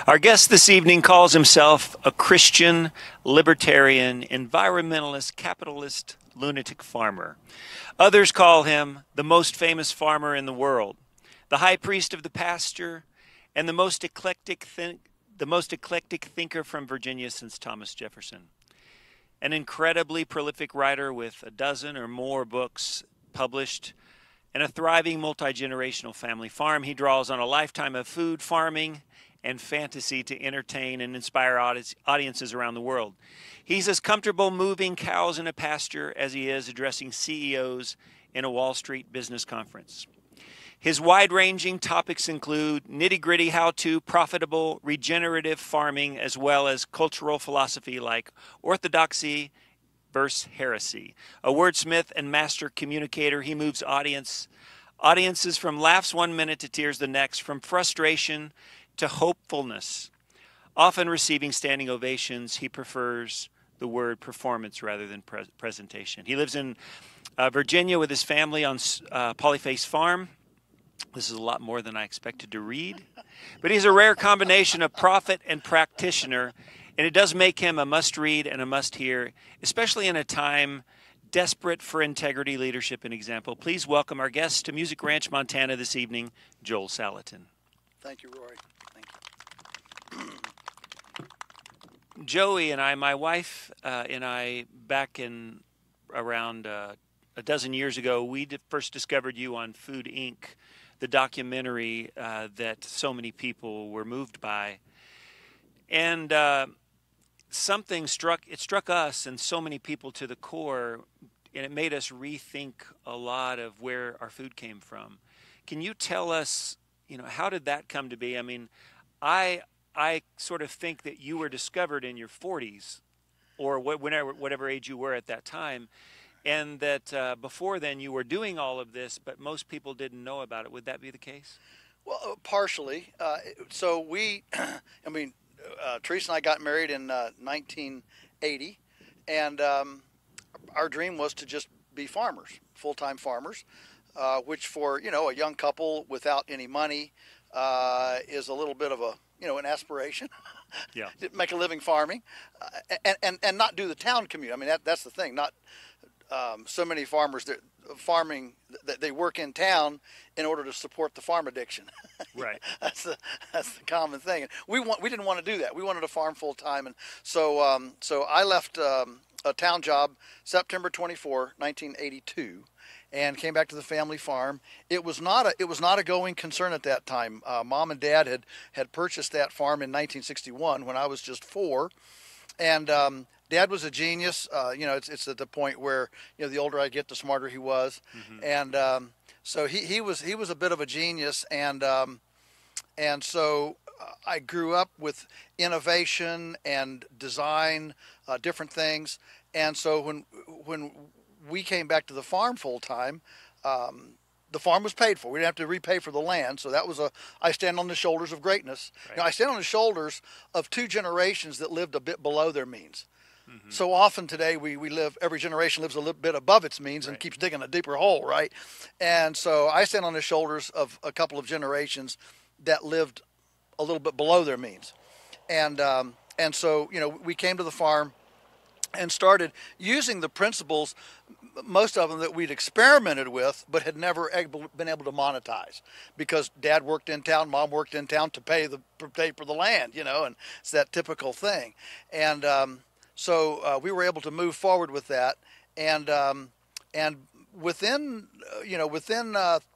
Our guest this evening calls himself a Christian, libertarian, environmentalist, capitalist, lunatic farmer. Others call him the most famous farmer in the world, the high priest of the pasture, and the most eclectic thinker from Virginia since Thomas Jefferson. An incredibly prolific writer with a dozen or more books published and a thriving multi-generational family farm, he draws on a lifetime of food, farming, and fantasy to entertain and inspire audiences around the world. He's as comfortable moving cows in a pasture as he is addressing CEOs in a Wall Street business conference. His wide-ranging topics include nitty-gritty how-to, profitable, regenerative farming, as well as cultural philosophy like orthodoxy versus heresy. A wordsmith and master communicator, he moves audiences from laughs one minute to tears the next, from frustration to hopefulness. Often receiving standing ovations, he prefers the word performance rather than presentation. He lives in Virginia with his family on Polyface Farm. This is a lot more than I expected to read. But he's a rare combination of prophet and practitioner, and it does make him a must-read and a must-hear, especially in a time desperate for integrity, leadership, and example. Please welcome our guest to Music Ranch, Montana this evening, Joel Salatin. Thank you, Rory. Thank you. Joey and I, my wife and I, back in around a dozen years ago, we first discovered you on Food Inc., the documentary that so many people were moved by. And something struck us and so many people to the core, and it made us rethink a lot of where our food came from. Can you tell us, how did that come to be? I mean, I sort of think that you were discovered in your 40s or whatever age you were at that time, and that before then you were doing all of this, but most people didn't know about it. Would that be the case? Well, partially. So we, Teresa and I got married in 1980, and our dream was to just be farmers, full-time farmers, which for, a young couple without any money is a little bit of an aspiration. Yeah. Make a living farming and not do the town commute. I mean, that's the thing. Not so many farmers that farming that they work in town in order to support the farm addiction. Right. That's the common thing. And we didn't want to do that. We wanted to farm full time, and so I left a town job September 24, 1982. And came back to the family farm. It was not a going concern at that time. Mom and Dad had purchased that farm in 1961 when I was just 4, and Dad was a genius. It's at the point where the older I get, the smarter he was, Mm-hmm. and so he was a bit of a genius, and so I grew up with innovation and design, different things, and so when we came back to the farm full time, the farm was paid for. We didn't have to repay for the land. So that was I stand on the shoulders of greatness. Right. I stand on the shoulders of 2 generations that lived a bit below their means. Mm-hmm. So often today every generation lives a little bit above its means and Right. keeps digging a deeper hole, right? And so I stand on the shoulders of a couple of generations that lived a little bit below their means. And so, we came to the farm and started using the principles, most of them that we'd experimented with, but had never been able to monetize, because Dad worked in town, Mom worked in town to pay for the land, and it's that typical thing. And so we were able to move forward with that, and within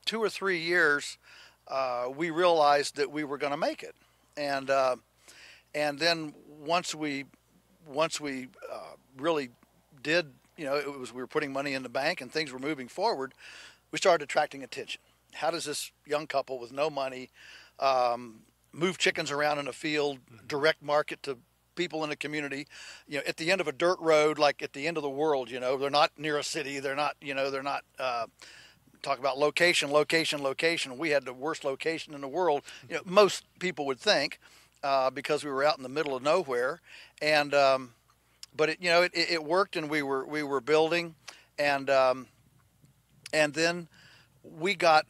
2 or 3 years, we realized that we were going to make it, and then once we really did, we were putting money in the bank and things were moving forward, we started attracting attention. How does this young couple with no money move chickens around in a field, direct market to people in the community, at the end of a dirt road, like at the end of the world? They're not near a city. They're not talk about location. We had the worst location in the world, most people would think, because we were out in the middle of nowhere, and but it worked, and we were building, and then we got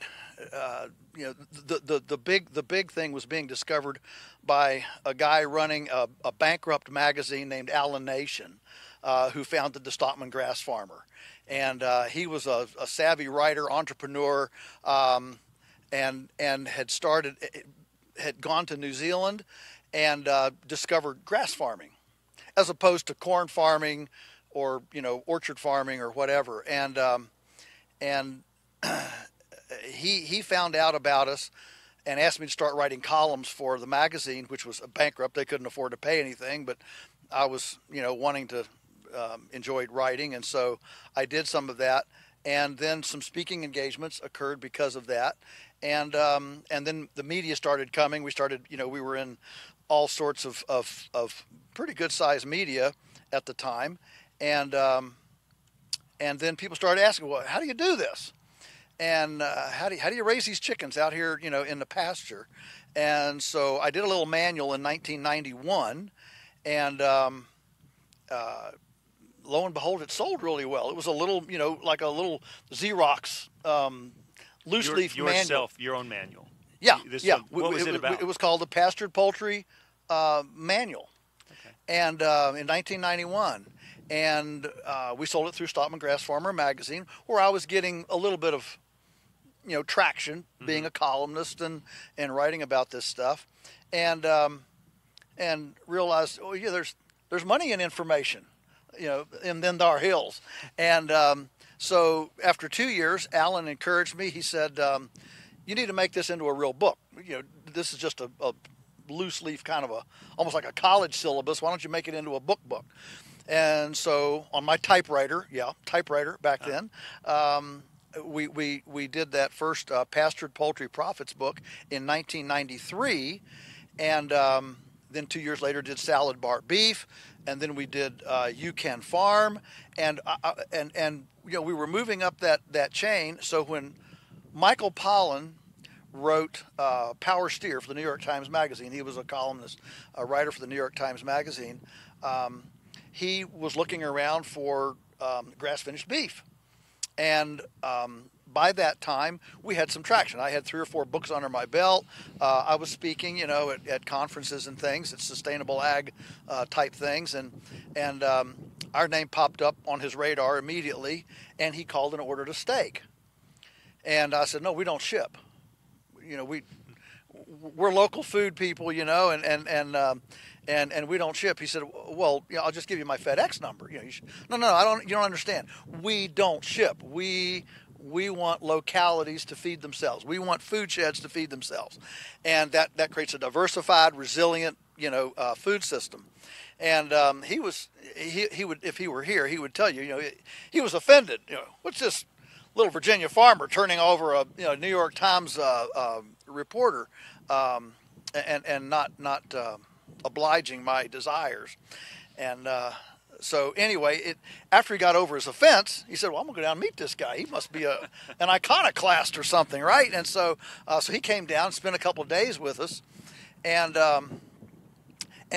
the big thing was being discovered by a guy running a bankrupt magazine named Allen Nation, who founded the Stockman Grass Farmer, and he was a savvy writer, entrepreneur, and had gone to New Zealand and discovered grass farming, as opposed to corn farming or orchard farming or whatever, and he found out about us and asked me to start writing columns for the magazine, which was bankrupt. They couldn't afford to pay anything, but I was, wanting to, enjoyed writing. And so I did some of that. And then some speaking engagements occurred because of that. And then the media started coming. We started, we were in all sorts of pretty good sized media at the time. And then people started asking, well, how do you do this? And how do you raise these chickens out here, in the pasture? And so I did a little manual in 1991, and lo and behold, it sold really well. It was a little, like a little Xerox loose leaf manual. Your own manual. Yeah, yeah. What was it about? It was called the Pastured Poultry Manual, okay. And in 1991. And we sold it through Stockman Grass Farmer magazine, where I was getting a little bit of, traction, being a columnist and writing about this stuff, and realized, oh yeah, there's money in information, in them thar hills. And so after 2 years, Alan encouraged me. He said, you need to make this into a real book. This is just a loose leaf, kind of almost like a college syllabus. Why don't you make it into a book? And so on my typewriter back then, we did that first Pastured Poultry Profits book in 1993, and then 2 years later did Salad Bar Beef, and then we did You Can Farm, and we were moving up that chain. So when Michael Pollan wrote Power Steer for the New York Times Magazine, he was a columnist, a writer for the New York Times Magazine. He was looking around for grass-finished beef. And by that time, we had some traction. I had 3 or 4 books under my belt. I was speaking, at conferences and things, at sustainable ag type things. And our name popped up on his radar immediately, and he called and ordered a steak. And I said, no, we don't ship. We're local food people, and we don't ship. He said, well, I'll just give you my FedEx number. No, you don't understand. We don't ship. We want localities to feed themselves. We want food sheds to feed themselves. And that creates a diversified, resilient, food system. And he would, if he were here, he would tell you, he was offended. What's this little Virginia farmer turning over a New York Times reporter, and not obliging my desires. And so anyway, after he got over his offense, he said, well, I'm going to go down and meet this guy. He must be an iconoclast or something, right? And so he came down, spent a couple of days with us, and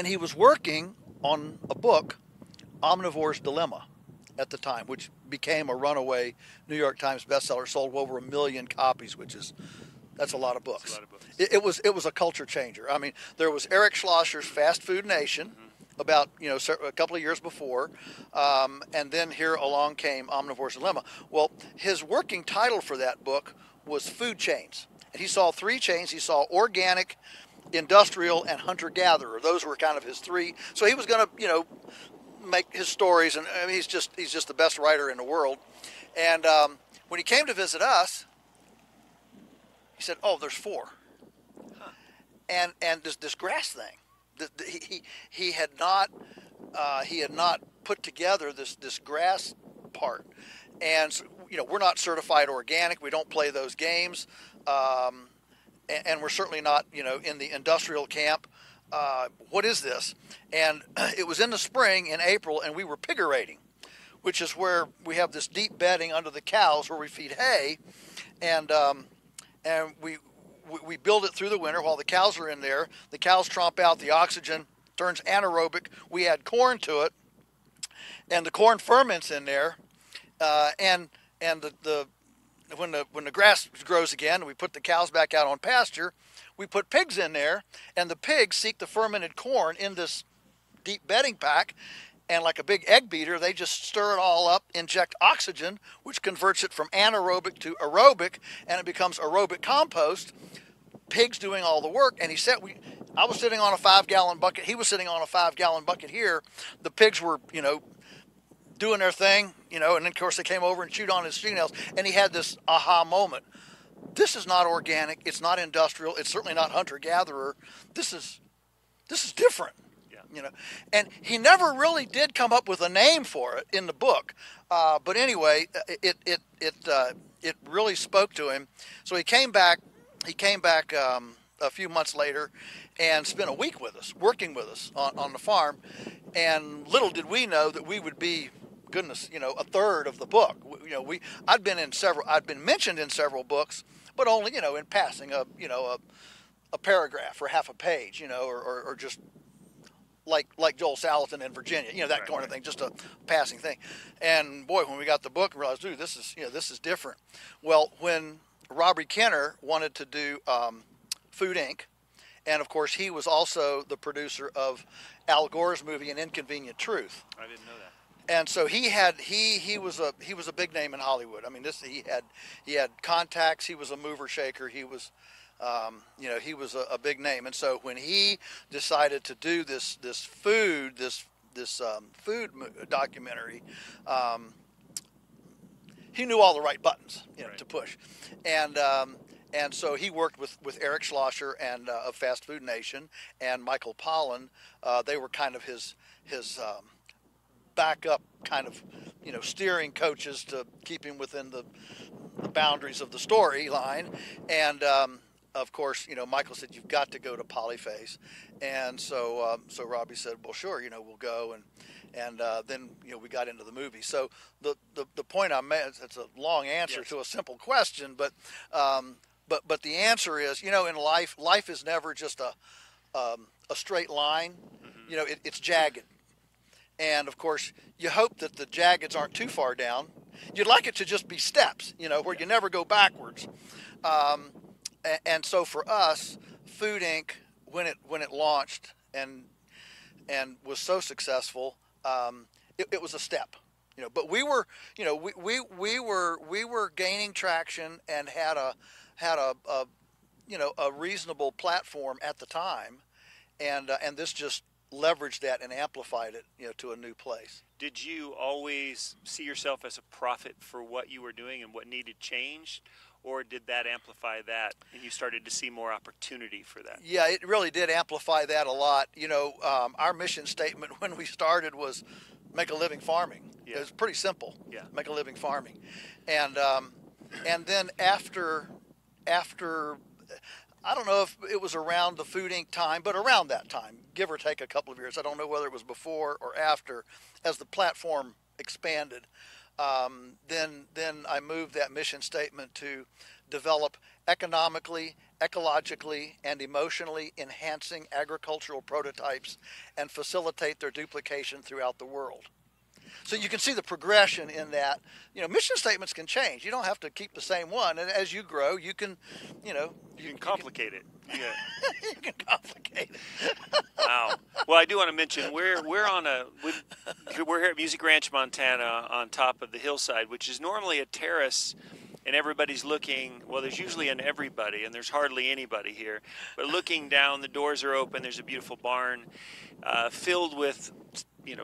he was working on a book, Omnivore's Dilemma, at the time, which became a runaway New York Times bestseller, sold over 1 million copies, that's a lot of books. That's a lot of books. It was a culture changer. I mean, there was Eric Schlosser's Fast Food Nation, about a couple of years before, and then here along came Omnivore's Dilemma. Well, his working title for that book was Food Chains, and he saw 3 chains. He saw organic, industrial, and hunter-gatherer. Those were kind of his 3. So he was going to make his stories, and I mean, he's just the best writer in the world. And when he came to visit us, he said, "Oh, there's 4." Huh. And this grass thing, he had not put together this grass part. And so, we're not certified organic. We don't play those games, and we're certainly not in the industrial camp. What is this? And it was in the spring, in April, and we were piggerating, which is where we have this deep bedding under the cows where we feed hay, and we build it through the winter while the cows are in there. The cows tromp out, the oxygen turns anaerobic. We add corn to it, and the corn ferments in there, and the when the grass grows again, we put the cows back out on pasture. We put pigs in there, and the pigs seek the fermented corn in this deep bedding pack, and like a big egg beater, they just stir it all up, inject oxygen, which converts it from anaerobic to aerobic, and it becomes aerobic compost. Pigs doing all the work, and he said I was sitting on a 5-gallon bucket. He was sitting on a 5-gallon bucket here. The pigs were, doing their thing, and then of course they came over and chewed on his fingernails, and he had this aha moment. This is not organic. It's not industrial. It's certainly not hunter-gatherer. This is different. Yeah. And he never really did come up with a name for it in the book. But anyway, it really spoke to him. So he came back. A few months later, and spent a week with us, working with us on the farm. And little did we know that we would be, goodness, a third of the book. I'd been mentioned in several books, but only, in passing, a paragraph or half a page, or just like Joel Salatin in Virginia, that kind of thing, just a passing thing. And boy, when we got the book, we realized, dude, this is different. Well, when Rory Kenner wanted to do Food Inc., and of course he was also the producer of Al Gore's movie An Inconvenient Truth. I didn't know that. And so he was a big name in Hollywood. I mean, he had contacts. He was a mover shaker. He was he was a big name. And so when he decided to do this food documentary, he knew all the right buttons to push, and so he worked with Eric Schlosser and of Fast Food Nation and Michael Pollan. They were kind of his backup kind of steering coaches to keep him within the boundaries of the storyline. And of course, Michael said, you've got to go to Polyface. And so Robbie said, well, sure, we'll go. And then we got into the movie. So the point I made, it's a long answer to a simple question, but the answer is, in life is never just a straight line. Mm-hmm. It's jagged. And of course, you hope that the jaggeds aren't too far down. You'd like it to just be steps, where you never go backwards. And so for us, Food Inc., when it launched and was so successful, it was a step. But we were gaining traction and had a reasonable platform at the time, and this just leveraged that and amplified it, to a new place. Did you always see yourself as a prophet for what you were doing and what needed changed, or did that amplify that and you started to see more opportunity for that? Yeah, it really did amplify that a lot. Our mission statement when we started was make a living farming. Yeah. It was pretty simple. Yeah. Make a living farming. And then after I don't know if it was around the Food Inc. time, but around that time, give or take a couple of years. I don't know whether it was before or after, as the platform expanded. Then I moved that mission statement to develop economically, ecologically, and emotionally enhancing agricultural prototypes and facilitate their duplication throughout the world. So you can see the progression in that. Mission statements can change. You don't have to keep the same one. And as you grow, you can, you can complicate it. Yeah. You can complicate it. Wow. Well, I do want to mention we're here at Music Ranch, Montana, on top of the hillside, which is normally a terrace, and everybody's looking. Well, there's usually an everybody, and there's hardly anybody here. But looking down, the doors are open. There's a beautiful barn filled with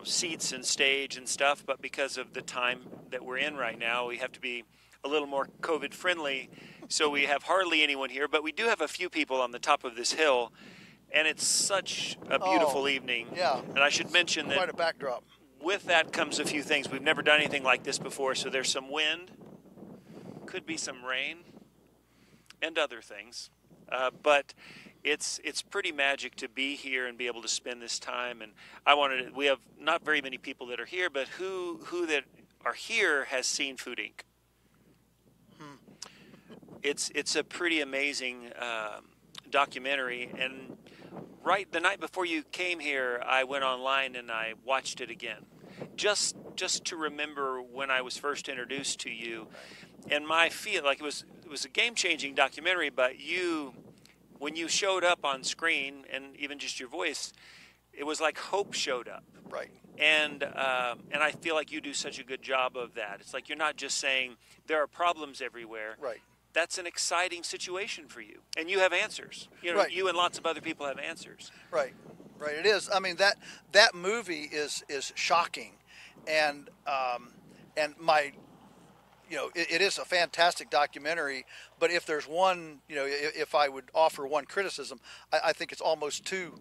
seats and stage and stuff, but because of the time that we're in right now, we have to be a little more COVID friendly, so we have hardly anyone here, but we do have a few people on the top of this hill, and it's such a beautiful evening. Yeah. And I should mention that quite a backdrop. With that comes a few things. We've never done anything like this before, so there's some wind, could be some rain, and other things, but it's pretty magic to be here and be able to spend this time. And we have not very many people that are here, but who that are here has seen Food Inc. It's a pretty amazing documentary. And right the night before you came here, I went online and I watched it again, just to remember when I was first introduced to you. And my feel like it was a game-changing documentary, but when you showed up on screen and even just your voice, it was like hope showed up. Right. And I feel like you do such a good job of that. It's like you're not just saying there are problems everywhere. Right. That's an exciting situation for you, and you have answers. You know, Right. you and lots of other people have answers. Right. Right. It is. I mean, that movie is shocking, and my, it is a fantastic documentary. But if there's one, if I would offer one criticism, I think it's almost too.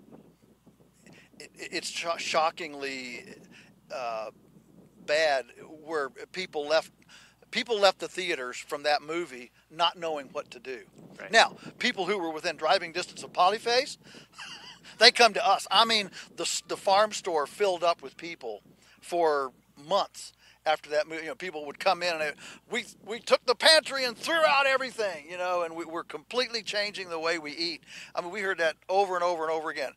It's shockingly bad, where people left the theaters from that movie not knowing what to do. Right. Now, people who were within driving distance of Polyface, they come to us. I mean, the farm store filled up with people for months after that movie. People would come in and we took the pantry and threw out everything, and we're completely changing the way we eat. I mean, we heard that over and over and over again.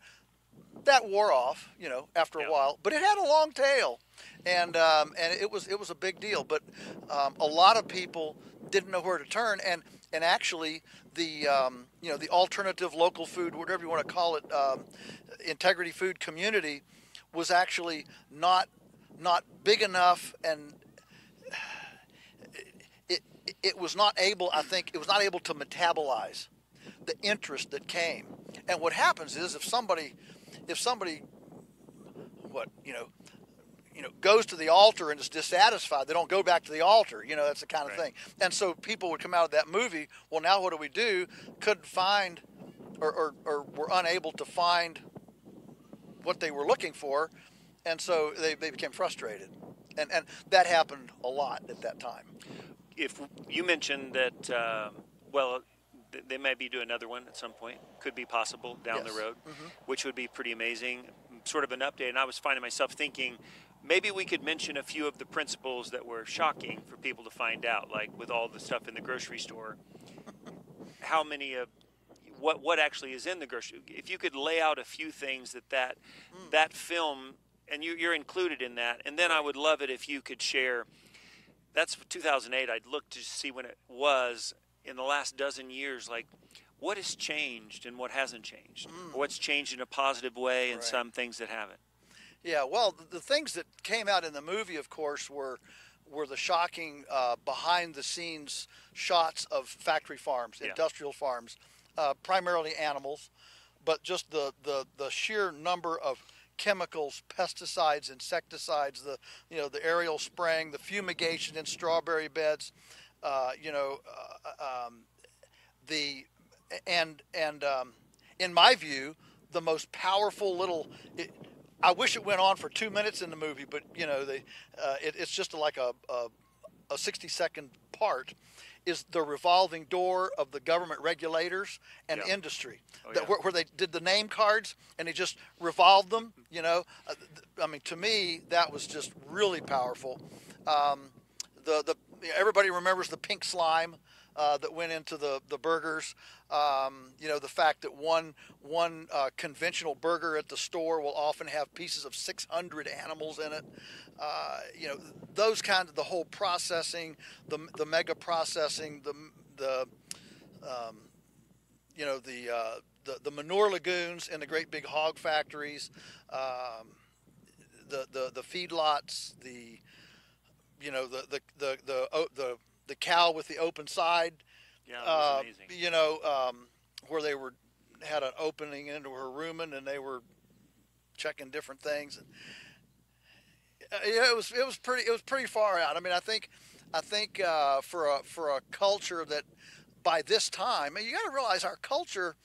That wore off, after a while, but it had a long tail, and it was a big deal. But a lot of people didn't know where to turn, and actually the the alternative local food, whatever you want to call it, integrity food community, was actually not big enough, and it was not able. I think it was not able to metabolize the interest that came. And what happens is if somebody goes to the altar and is dissatisfied, they don't go back to the altar. That's the kind of thing. And so people would come out of that movie, well, now what do? Couldn't find or were unable to find what they were looking for, and so they became frustrated. And that happened a lot at that time. If you mentioned that, they may be doing another one at some point. Could be possible down the road, which would be pretty amazing. Sort of an update. And I was finding myself thinking, maybe we could mention a few of the principles that were shocking for people to find out, like with all the stuff in the grocery store. How many of what actually is in the grocery? If you could lay out a few things that film, and you're included in that, and then I would love it if you could share. That's 2008. I'd look to see when it was in the last dozen years, like what has changed and what hasn't changed, or what's changed in a positive way, and some things that haven't. Yeah, well, the things that came out in the movie, of course, were the shocking behind-the-scenes shots of factory farms, industrial farms, primarily animals, but just the sheer number of chemicals, pesticides, insecticides, the aerial spraying, the fumigation in strawberry beds, in my view, the most powerful little. I wish it went on for 2 minutes in the movie, but it's just like a 60-second part. Is the revolving door of the government regulators and industry, where they did the name cards and they just revolved them. I mean, to me, that was just really powerful. Everybody remembers the pink slime that went into the burgers. The fact that one conventional burger at the store will often have pieces of 600 animals in it. Those kinds of the whole processing, the mega processing, the manure lagoons in the great big hog factories, the feedlots, the cow with the open side. Yeah, that was amazing. Where they had an opening into her rumen and they were checking different things. And it was pretty far out. I mean, I think for a culture that by this time, and you got to realize our culture,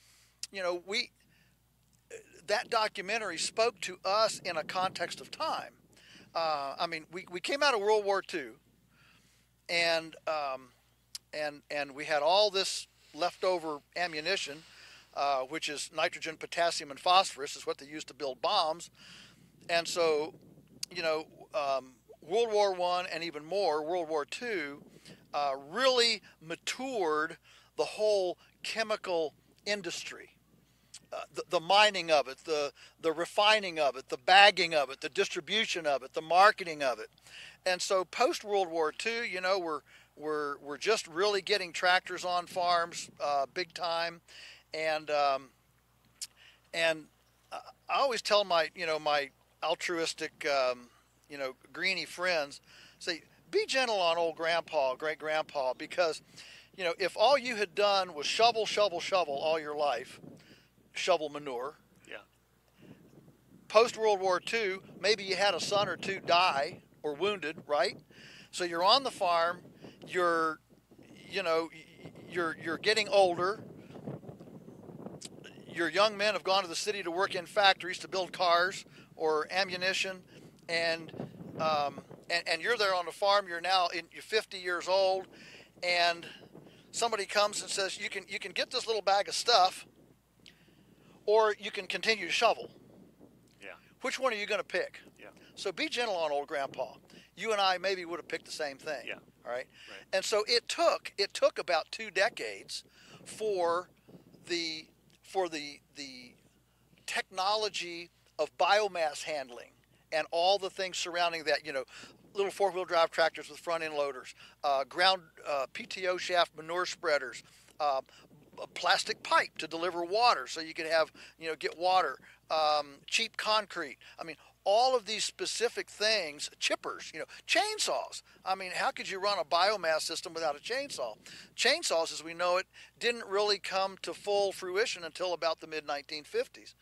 that documentary spoke to us in a context of time. I mean, we came out of World War II, and we had all this leftover ammunition, which is nitrogen, potassium, and phosphorus, is what they used to build bombs. And so, World War I and even more, World War II, really matured the whole chemical industry. The mining of it, the refining of it, the bagging of it, the distribution of it, the marketing of it. And so post World War II, we're just really getting tractors on farms big time, and and I always tell my my altruistic greenie friends, say, be gentle on old grandpa, great grandpa, because if all you had done was shovel, shovel, shovel all your life, shovel manure. Yeah. Post World War II, maybe you had a son or two die or wounded, right? So you're on the farm, you're getting older. Your young men have gone to the city to work in factories to build cars or ammunition, and you're there on the farm. You're now you're 50 years old, and somebody comes and says you can get this little bag of stuff, or you can continue to shovel. Yeah. Which one are you going to pick? Yeah. So be gentle on old grandpa. You and I maybe would have picked the same thing. Yeah. All right. Right. And so it took about 2 decades for the technology of biomass handling and all the things surrounding that, little 4-wheel drive tractors with front end loaders, ground PTO shaft manure spreaders, a plastic pipe to deliver water so you could have, get water, cheap concrete. I mean, all of these specific things, chippers, chainsaws. I mean, how could you run a biomass system without a chainsaw? Chainsaws, as we know it, didn't really come to full fruition until about the mid-1950s.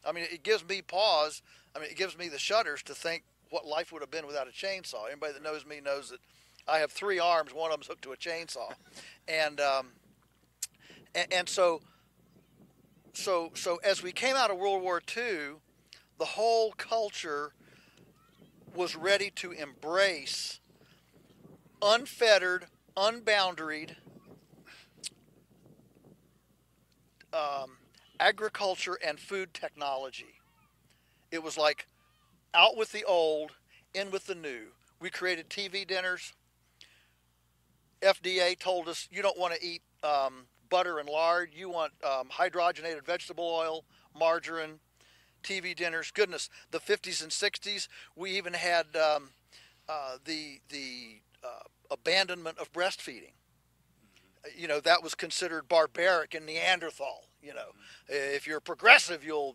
I mean, it gives me pause. I mean, it gives me the shudders to think what life would have been without a chainsaw. Anybody that knows me knows that I have 3 arms. One of them's hooked to a chainsaw. And so as we came out of World War II, the whole culture was ready to embrace unfettered, unboundaried agriculture and food technology. It was like out with the old, in with the new. We created TV dinners. FDA told us you don't want to eat butter and lard. You want hydrogenated vegetable oil, margarine. TV dinners. Goodness, the 50s and 60s, we even had the abandonment of breastfeeding. That was considered barbaric and Neanderthal. If you're progressive, you'll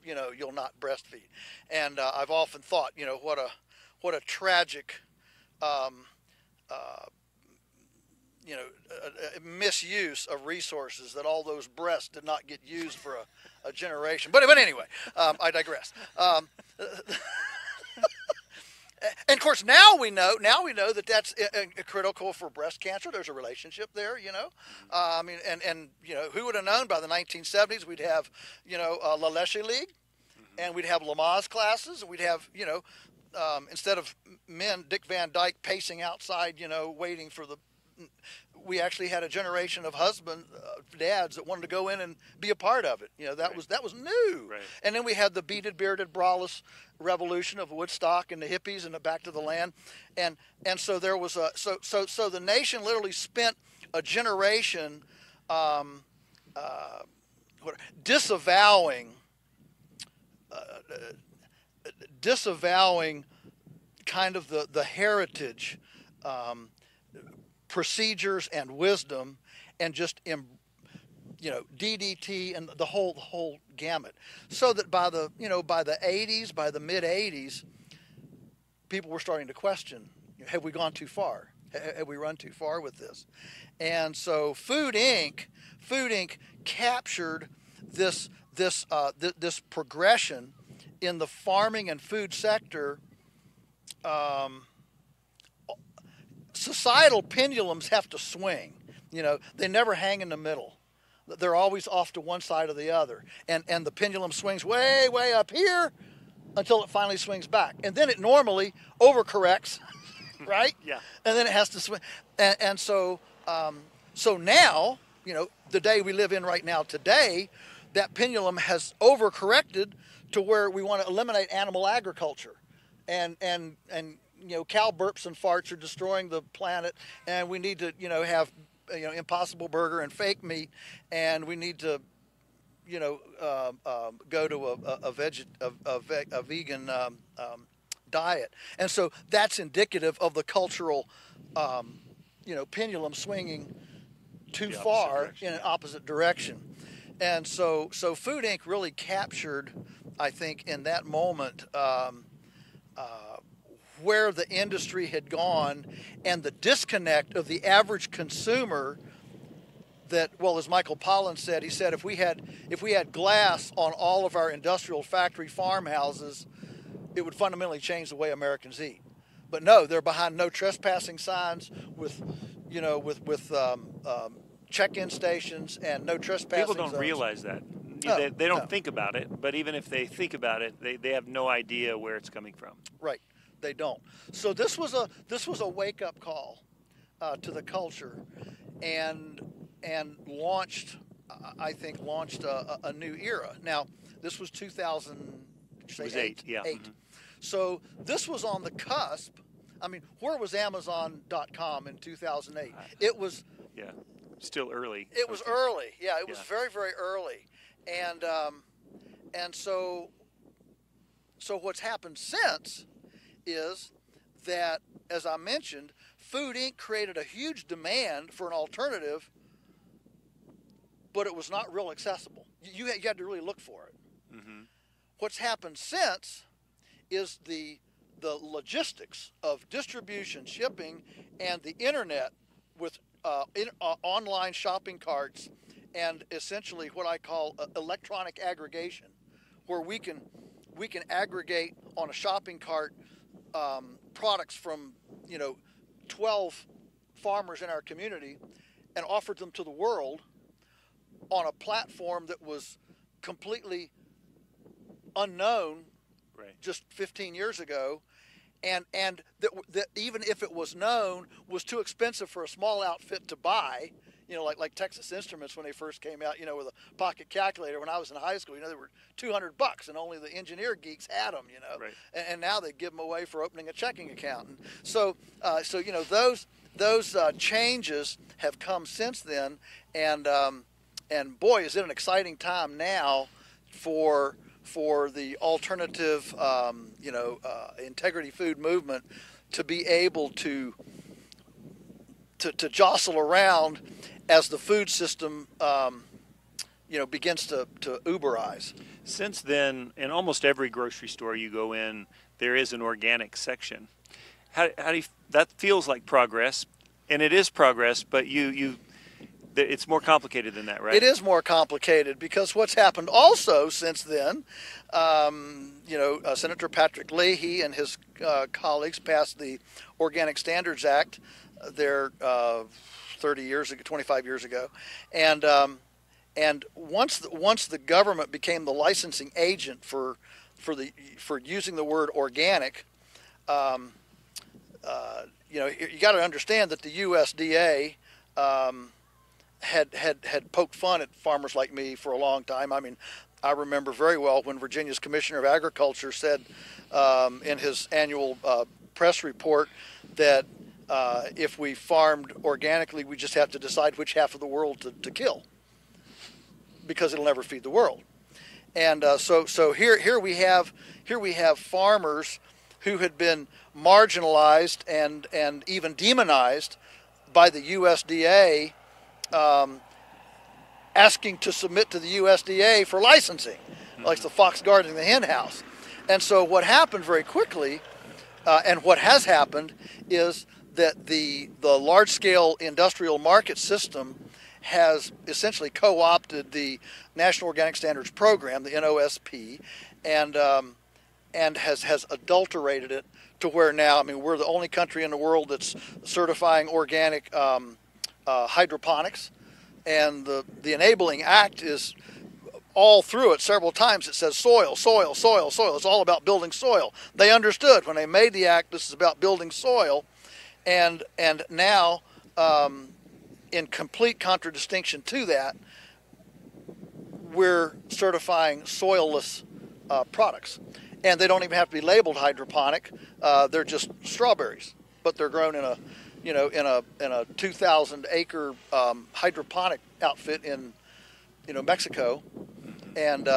not breastfeed. And I've often thought, what a tragic misuse of resources, that all those breasts did not get used for a generation. But anyway, I digress. And of course, now we know that that's critical for breast cancer. There's a relationship there, I mean, and who would have known by the 1970s we'd have, La Leche League, and we'd have Lamaze classes, and we'd have, instead of men, Dick Van Dyke pacing outside, waiting for we actually had a generation of dads that wanted to go in and be a part of it. That was new. Right. And then we had the beaded, bearded, braless revolution of Woodstock and the hippies and the back to the land. And so there was so the nation literally spent a generation disavowing kind of the heritage, procedures and wisdom, and just DDT and the whole gamut, so that by the mid 80s, people were starting to question: have we gone too far? Have we run too far with this? And so Food Inc. captured this progression in the farming and food sector. Societal pendulums have to swing. They never hang in the middle. They're always off to one side or the other. And the pendulum swings way, way up here until it finally swings back. And then it normally overcorrects, right? Yeah. And then it has to swing. And so now, the day we live in right now today, that pendulum has overcorrected to where we want to eliminate animal agriculture. And cow burps and farts are destroying the planet, and we need to, have, Impossible Burger and fake meat, and we need to, go to a vegan diet. And so that's indicative of the cultural pendulum swinging too The opposite far direction, in an yeah. opposite direction. And so Food Inc. really captured, I think, in that moment, where the industry had gone and the disconnect of the average consumer. That, well, as Michael Pollan said, he said if we had glass on all of our industrial factory farmhouses, it would fundamentally change the way Americans eat. But no, they're behind no trespassing signs with check-in stations and no trespassing People don't zones. realize that. No, They don't no. think about it, but even if they think about it, they have no idea where it's coming from. Right, they don't. So this was a wake-up call to the culture, and launched, I think, a new era. Now, this was 2000. It was 8, yeah. Eight. Mm-hmm. So this was on the cusp. I mean, where was Amazon.com in 2008? It was. Yeah, still early. It was early. Yeah, it was Yeah. very, very early. And so what's happened since is that, as I mentioned, Food Inc. created a huge demand for an alternative, but it was not real accessible. You had to really look for it. Mm-hmm. What's happened since is the logistics of distribution, shipping, and the internet with online shopping carts, and essentially what I call electronic aggregation, where we can aggregate on a shopping cart products from 12 farmers in our community and offer them to the world on a platform that was completely unknown Right. just 15 years ago, and that even if it was known, was too expensive for a small outfit to buy. Like Texas Instruments when they first came out, with a pocket calculator. When I was in high school, they were $200, and only the engineer geeks had them. Right. And now they give them away for opening a checking account. And so those changes have come since then, and boy, is it an exciting time now for the alternative, integrity food movement to be able to jostle around as the food system, begins to Uberize. Since then, in almost every grocery store you go in, there is an organic section. How do you, that feels like progress, and it is progress, but it's more complicated than that, right? It is more complicated because what's happened also since then, Senator Patrick Leahy and his colleagues passed the Organic Standards Act there 25 years ago, and once the government became the licensing agent for using the word organic, you got to understand that the USDA had poked fun at farmers like me for a long time. I mean, I remember very well when Virginia's Commissioner of Agriculture said in his annual press report that if we farmed organically, we just have to decide which half of the world to kill, because it'll never feed the world. And so here we have farmers who had been marginalized and even demonized by the USDA, asking to submit to the USDA for licensing, like the fox guarding the hen house. And so what happened very quickly, and what has happened, is that the large-scale industrial market system has essentially co-opted the National Organic Standards Program, the NOSP, and has adulterated it to where now, I mean, we're the only country in the world that's certifying organic hydroponics, and the Enabling Act is all through it several times. It says soil, soil, soil, soil. It's all about building soil. They understood when they made the act this is about building soil, and now, in complete contradistinction to that, we're certifying soilless products, and they don't even have to be labeled hydroponic. They're just strawberries, but they're grown in a 2,000 acre hydroponic outfit in Mexico, and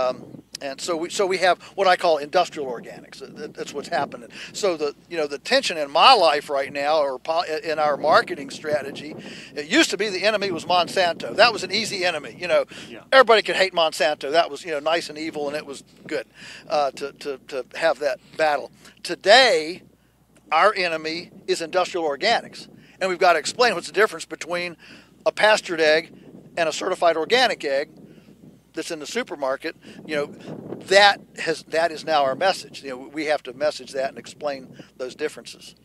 And so we have what I call industrial organics. That's what's happening. So the tension in my life right now, or in our marketing strategy, it used to be the enemy was Monsanto. That was an easy enemy. Yeah. Everybody could hate Monsanto. That was nice and evil, and it was good to have that battle. Today, our enemy is industrial organics, and we've got to explain what's the difference between a pastured egg and a certified organic egg that's in the supermarket. That is now our message. We have to message that and explain those differences.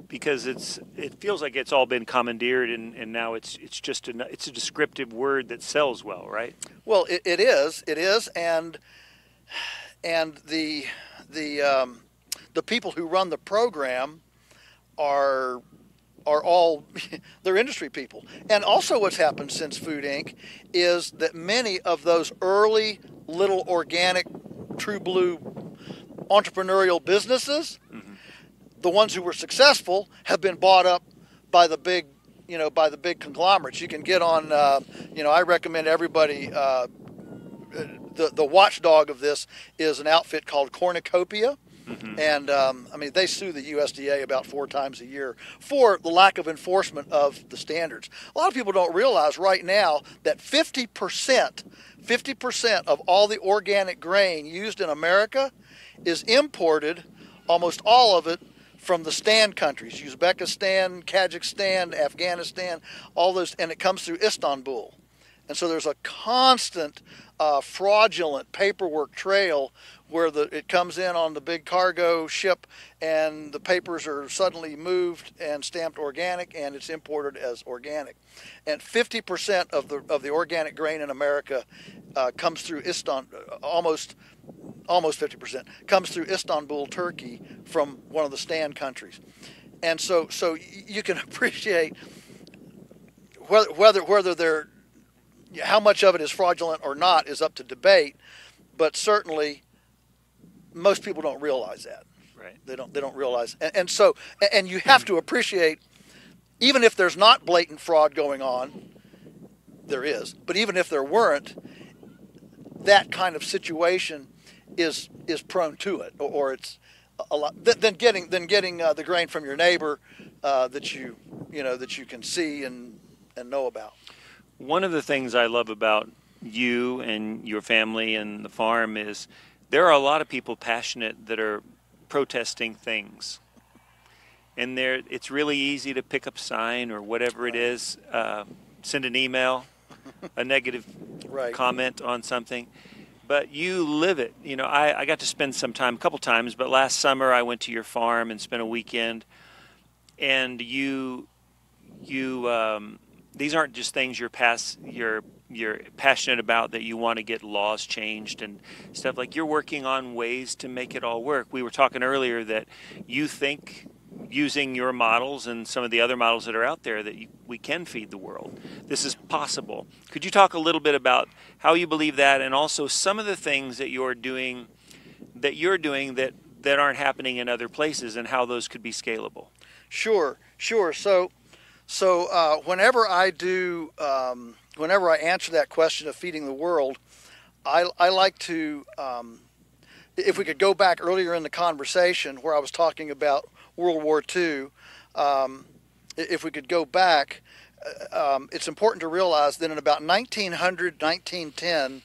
Because it feels like it's all been commandeered, and now it's just it's a descriptive word that sells well, right? Well, it is, and the people who run the program are all they're industry people. And also what's happened since Food Inc. is that many of those early little organic true blue entrepreneurial businesses, the ones who were successful, have been bought up by the big conglomerates. You can get on I recommend everybody the watchdog of this is an outfit called Cornucopia. And they sue the USDA about 4 times a year for the lack of enforcement of the standards. A lot of people don't realize right now that 50% of all the organic grain used in America is imported, almost all of it from the stand countries, Uzbekistan, Kazakhstan, Afghanistan, all those, and it comes through Istanbul. And so there's a constant fraudulent paperwork trail where it comes in on the big cargo ship, and the papers are suddenly moved and stamped organic, and it's imported as organic. And 50% of the organic grain in America comes through Istanbul, almost 50% comes through Istanbul, Turkey, from one of the stand countries. And so you can appreciate whether they're, how much of it is fraudulent or not is up to debate, but certainly most people don't realize that. Right. They don't realize, and you have to appreciate, even if there's not blatant fraud going on, there is. But even if there weren't, that kind of situation is prone to it, or it's a lot. Than getting the grain from your neighbor that you can see and know about. One of the things I love about you and your family and the farm is there are a lot of people passionate that are protesting things. And it's really easy to pick up a sign or whatever it is, send an email, a negative comment on something. But you live it. I got to spend some time, a couple times, but last summer I went to your farm and spent a weekend. And these aren't just things you're passionate about, that you want to get laws changed and stuff. Like, you're working on ways to make it all work. We were talking earlier that you think, using your models and some of the other models that are out there, that we can feed the world. This is possible. Could you talk a little bit about how you believe that, and also some of the things that you're doing that aren't happening in other places, and how those could be scalable? Sure. So whenever I answer that question of feeding the world, I like to, if we could go back earlier in the conversation where I was talking about World War II, if we could go back, it's important to realize that in about 1900, 1910,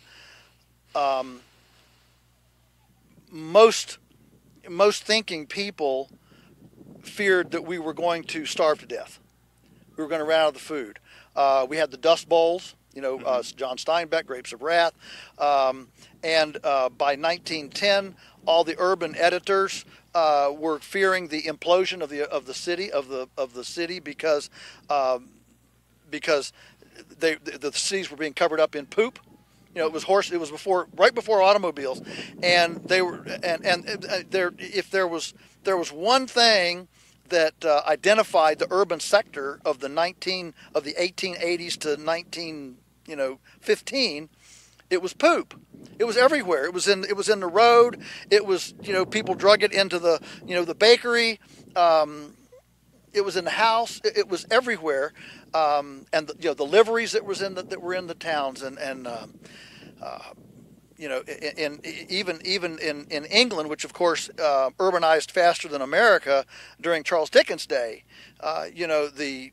most thinking people feared that we were going to starve to death. We were going to run out of the food. We had the Dust Bowls, John Steinbeck, Grapes of Wrath, and by 1910, all the urban editors were fearing the implosion of the city because the cities were being covered up in poop. It was right before automobiles, and if there was one thing that identified the urban sector of the 1880s to 1915, it was poop. It was everywhere. It was in the road. It was, people drug it into the the bakery. It was in the house. It was everywhere. And the liveries that were in the towns, and you know, even in England, which of course urbanized faster than America during Charles Dickens' day, you know, the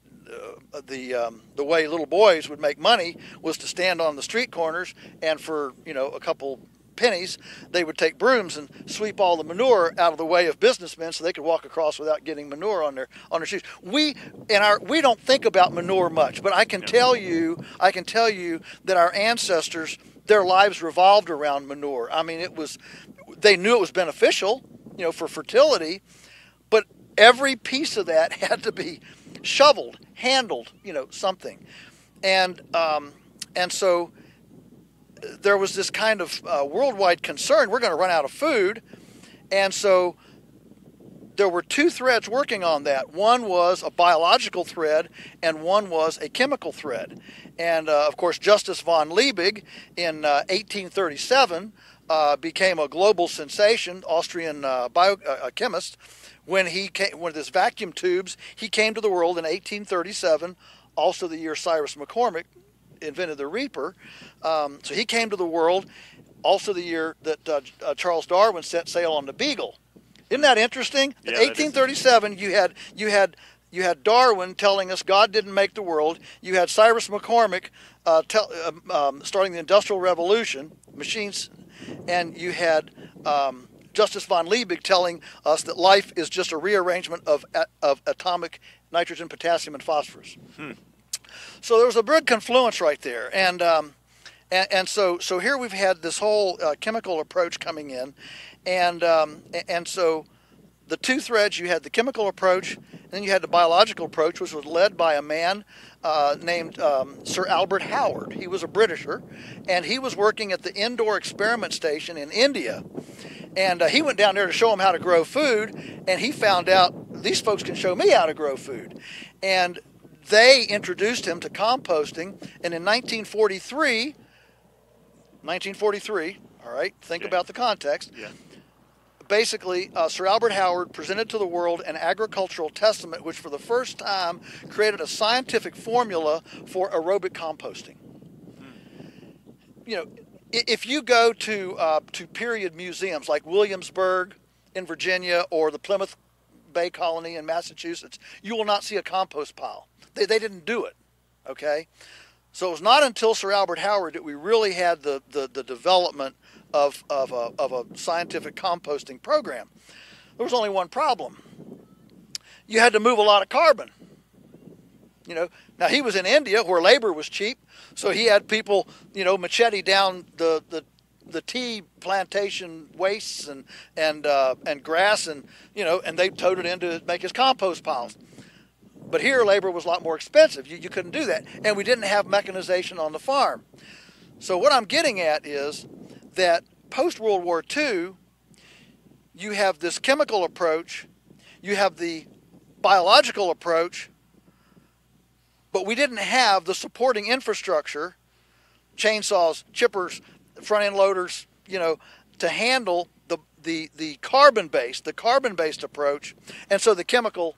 way little boys would make money was to stand on the street corners, and for, you know, a couple pennies, they would take brooms and sweep all the manure out of the way of businessmen so they could walk across without getting manure on their shoes. We don't think about manure much, but I can tell you that our ancestors, their lives revolved around manure. I mean, they knew it was beneficial, you know, for fertility, but every piece of that had to be shoveled, handled, you know, something. And so there was this kind of worldwide concern, we're going to run out of food. And so there were two threads working on that. One was a biological thread, and one was a chemical thread. And of course, Justus von Liebig in 1837 became a global sensation, Austrian biochemist, when he came with his vacuum tubes. He came to the world in 1837, also the year Cyrus McCormick invented the reaper. So he came to the world, also the year that Charles Darwin set sail on the Beagle. Isn't that interesting? In 1837, you had Darwin telling us God didn't make the world. You had Cyrus McCormick starting the Industrial Revolution, machines, and you had Justus von Liebig telling us that life is just a rearrangement of atomic nitrogen, potassium, and phosphorus. So there was a big confluence right there, and so here we've had this whole chemical approach coming in, and so the two threads, you had the chemical approach, and then you had the biological approach, which was led by a man named Sir Albert Howard. He was a Britisher, and he was working at the Indoor Experiment Station in India. And he went down there to show them how to grow food, and he found out these folks can show me how to grow food. And they introduced him to composting, and in 1943, all right, think about the context. Yeah. Basically, Sir Albert Howard presented to the world an agricultural testament, which for the first time created a scientific formula for aerobic composting. You know, if you go to period museums like Williamsburg in Virginia or the Plymouth Bay Colony in Massachusetts, you will not see a compost pile. They didn't do it, okay? So it was not until Sir Albert Howard that we really had the development of a scientific composting program. There was only one problem. You had to move a lot of carbon. You know, now he was in India where labor was cheap, so he had people, you know, machete down the tea plantation wastes and grass, and you know, and they towed it in to make his compost piles. But here labor was a lot more expensive. You couldn't do that, and we didn't have mechanization on the farm. So what I'm getting at is that post-World War II, you have this chemical approach, you have the biological approach, but we didn't have the supporting infrastructure, chainsaws, chippers, front-end loaders, you know, to handle the carbon-based approach. And so the chemical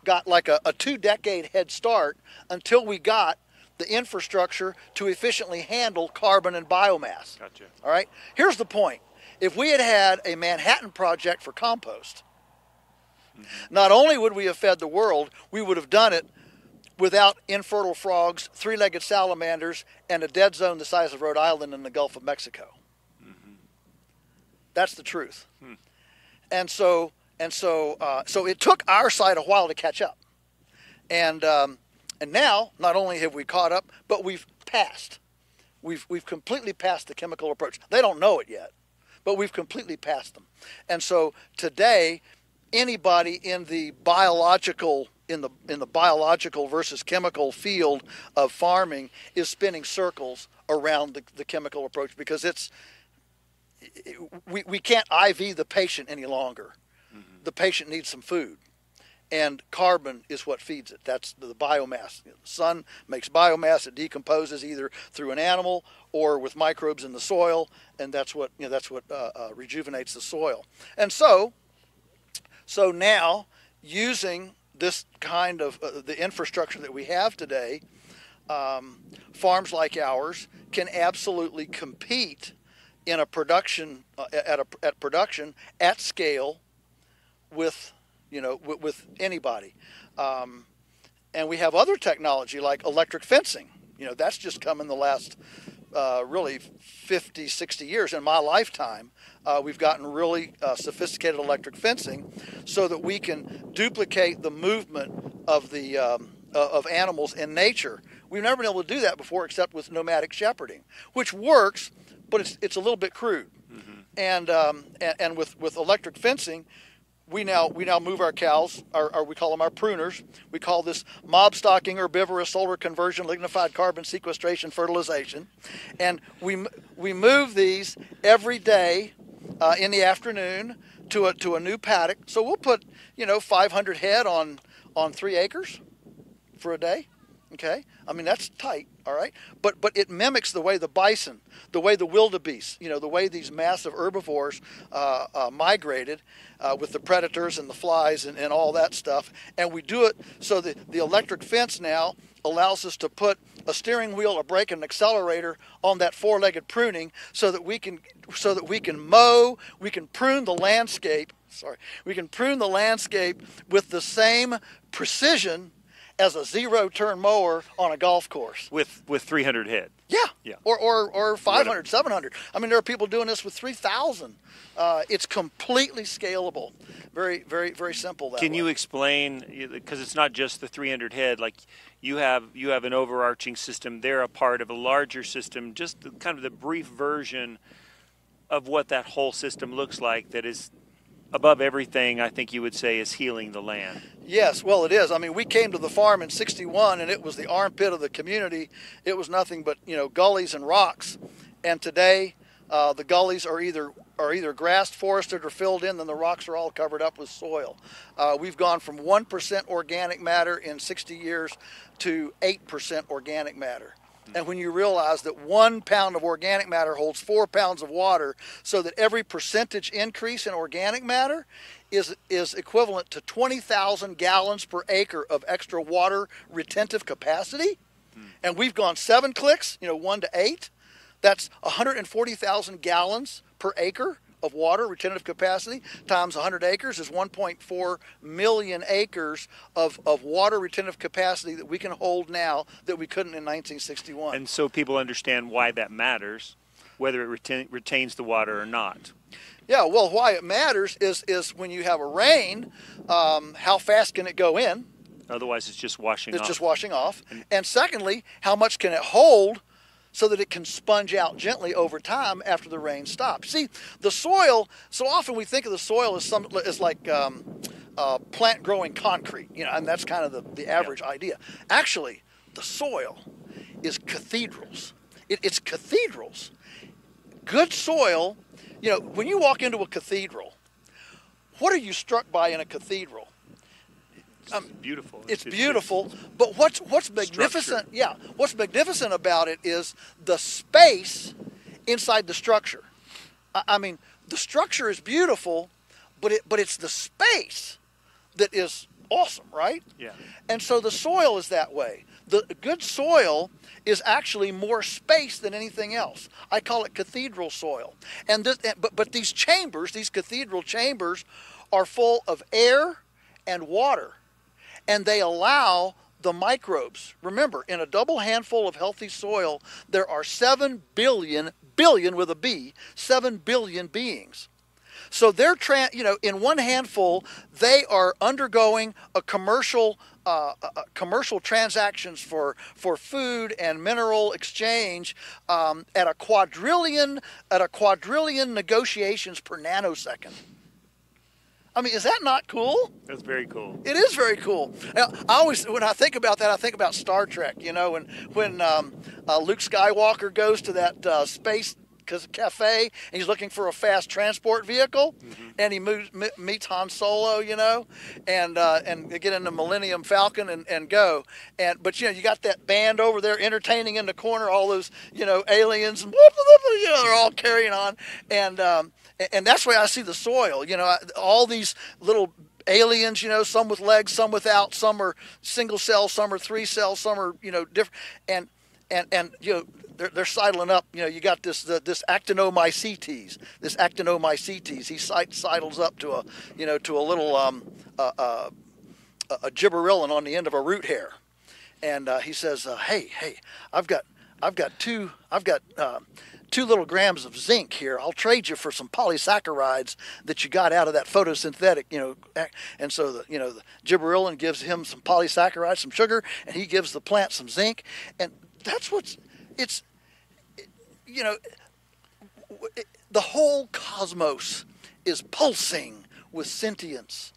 got like a 2-decade head start until we got the infrastructure to efficiently handle carbon and biomass. Gotcha. All right? Here's the point. If we had had a Manhattan Project for compost, not only would we have fed the world, we would have done it without infertile frogs, three-legged salamanders, and a dead zone the size of Rhode Island in the Gulf of Mexico. That's the truth. And so it took our side a while to catch up. And now, not only have we caught up, but we've passed. We've completely passed the chemical approach. They don't know it yet, but we've completely passed them. And so today, anybody in the biological versus chemical field of farming is spinning circles around the chemical approach, because we can't IV the patient any longer. The patient needs some food, and carbon is what feeds it. That's the biomass. The sun makes biomass. It decomposes either through an animal or with microbes in the soil, and that's what rejuvenates the soil. And so now, using this kind of the infrastructure that we have today, farms like ours can absolutely compete in a production at production at scale with with anybody. And we have other technology like electric fencing. That's just come in the last really 50, 60 years. In my lifetime, we've gotten really sophisticated electric fencing so that we can duplicate the movement of the of animals in nature. We've never been able to do that before except with nomadic shepherding, which works, but it's a little bit crude. And with electric fencing, we now move our cows, or we call them our pruners. We call this mob stocking, herbivorous, solar conversion, lignified carbon sequestration, fertilization, and we move these every day in the afternoon to a new paddock. So we'll put 500 head on 3 acres for a day. Okay, I mean that's tight, all right. But it mimics the way the bison, the way the wildebeest, the way these massive herbivores migrated with the predators and the flies and all that stuff. And we do it so that the electric fence now allows us to put a steering wheel, a brake, and an accelerator on that 4-legged pruning, so that we can mow, we can prune the landscape. We can prune the landscape with the same precision as a 0-turn mower on a golf course. With 300 head. Yeah. Or 500, 700. I mean, there are people doing this with 3,000. It's completely scalable. Very, very, very simple that way. Can you explain, because it's not just the 300 head, like you have an overarching system, they're a part of a larger system, just kind of the brief version of what that whole system looks like that is above everything, I think you would say, is healing the land. Yes, well, it is. I mean, we came to the farm in '61, and it was the armpit of the community. It was nothing but gullies and rocks. And today, the gullies are either grassed, forested, or filled in. Then the rocks are all covered up with soil. We've gone from 1% organic matter in 60 years to 8% organic matter. And when you realize that 1 pound of organic matter holds 4 pounds of water, so that every percentage increase in organic matter is equivalent to 20,000 gallons per acre of extra water retentive capacity. And we've gone 7 clicks, 1 to 8. That's 140,000 gallons per acre of water retentive capacity times 100 acres is 1.4 million acres of water retentive capacity that we can hold now that we couldn't in 1961. And so people understand why that matters, whether it retains the water or not. Yeah, well, why it matters is when you have a rain, how fast can it go in? Otherwise, it's just washing off. It's just washing off. And secondly, how much can it hold so that it can sponge out gently over time after the rain stops? See, the soil, so often we think of the soil as like plant-growing concrete, and that's kind of the average idea. Actually, the soil is cathedrals. It's cathedrals. Good soil, when you walk into a cathedral, what are you struck by in a cathedral? It's beautiful. It's beautiful, but what's magnificent? Structure. Yeah, what's magnificent about it is the space inside the structure. I mean, the structure is beautiful, but it's the space that is awesome, right? Yeah. And so the soil is that way. The good soil is actually more space than anything else. I call it cathedral soil. But these chambers, these cathedral chambers, are full of air and water. And they allow the microbes. Remember, in a double handful of healthy soil, there are 7 billion with a B, 7 billion beings. So they're, in one handful, they are undergoing a commercial transactions for food and mineral exchange at a quadrillion negotiations per nanosecond. I mean, is that not cool? That's very cool. It is very cool. Now, when I think about that, I think about Star Trek. When Luke Skywalker goes to that space cafe and he's looking for a fast transport vehicle, and he meets Han Solo, and they get in the Millennium Falcon and go. But you got that band over there entertaining in the corner, all those aliens, and they're all carrying on, and that's why I see the soil. All these little aliens, some with legs, some without, some are single cell, some are 3 cells, some are different, and they're sidling up. You know, you got this actinomycetes. This actinomycetes. He sidles up to a little a gibberellin on the end of a root hair, and he says, "Hey, I've got 2 little grams of zinc here. I'll trade you for some polysaccharides that you got out of that photosynthetic, And so the gibberellin gives him some polysaccharides, some sugar, and he gives the plant some zinc. And that's the whole cosmos is pulsing with sentience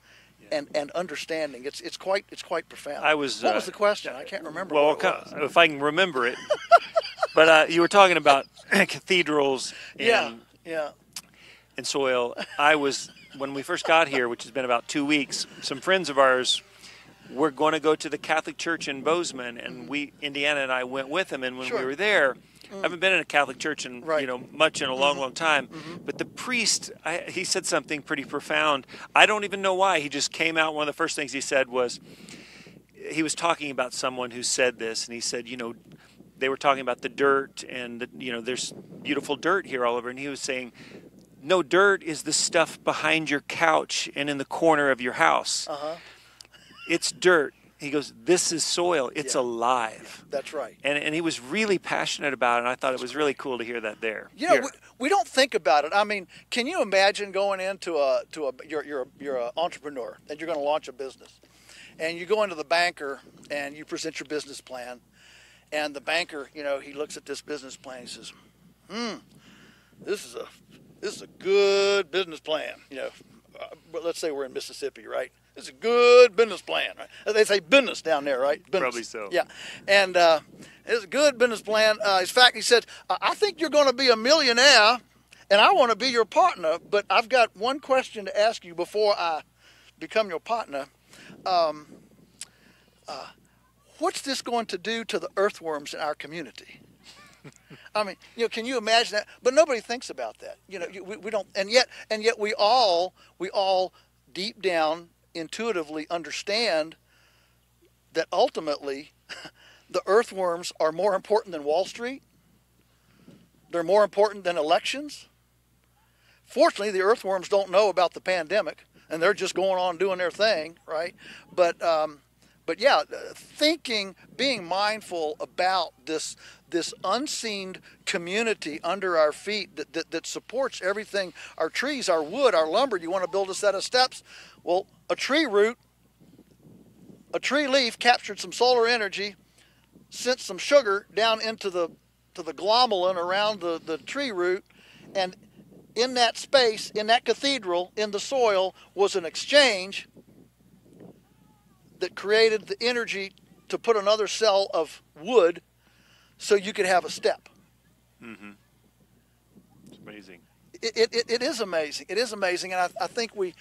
and understanding. It's quite profound. What was the question? I can't remember. Well, if I can remember it. But you were talking about cathedrals and soil. When we first got here, which has been about 2 weeks, some friends of ours were going to go to the Catholic Church in Bozeman, and Indiana and I went with them. And when we were there, I haven't been in a Catholic church in much in a long time. But the priest, he said something pretty profound. I don't even know why. He just came out. One of the first things he said was, he was talking about someone who said this, and he said, they were talking about the dirt, and there's beautiful dirt here all over, and he was saying, no, dirt is the stuff behind your couch and in the corner of your house. It's dirt. He goes, this is soil. It's alive. Yeah, that's right. And he was really passionate about it, and I thought it was really cool to hear that there. We don't think about it. I mean, can you imagine going into you're an entrepreneur and you're going to launch a business, and you go into the banker and you present your business plan. And the banker, he looks at this business plan. He says, this is a good business plan. But let's say we're in Mississippi, right? It's a good business plan. Right? They say business down there, right? Business. Probably so. Yeah. And it's a good business plan. In fact, he said, I think you're going to be a millionaire, and I want to be your partner. But I've got one question to ask you before I become your partner. What's this going to do to the earthworms in our community? I mean, can you imagine that? But nobody thinks about that. We don't, and yet we all deep down intuitively understand that ultimately the earthworms are more important than Wall Street. They're more important than elections. Fortunately, the earthworms don't know about the pandemic, and they're just going on doing their thing, right? But yeah, being mindful about this unseen community under our feet that supports everything, our trees, our wood, our lumber. You want to build a set of steps? Well, a tree leaf captured some solar energy, sent some sugar down into the glomalin around the tree root, and in that space, in that cathedral, in the soil, was an exchange that created the energy to put another cell of wood so you could have a step. It's amazing. It is amazing. It is amazing, and I think we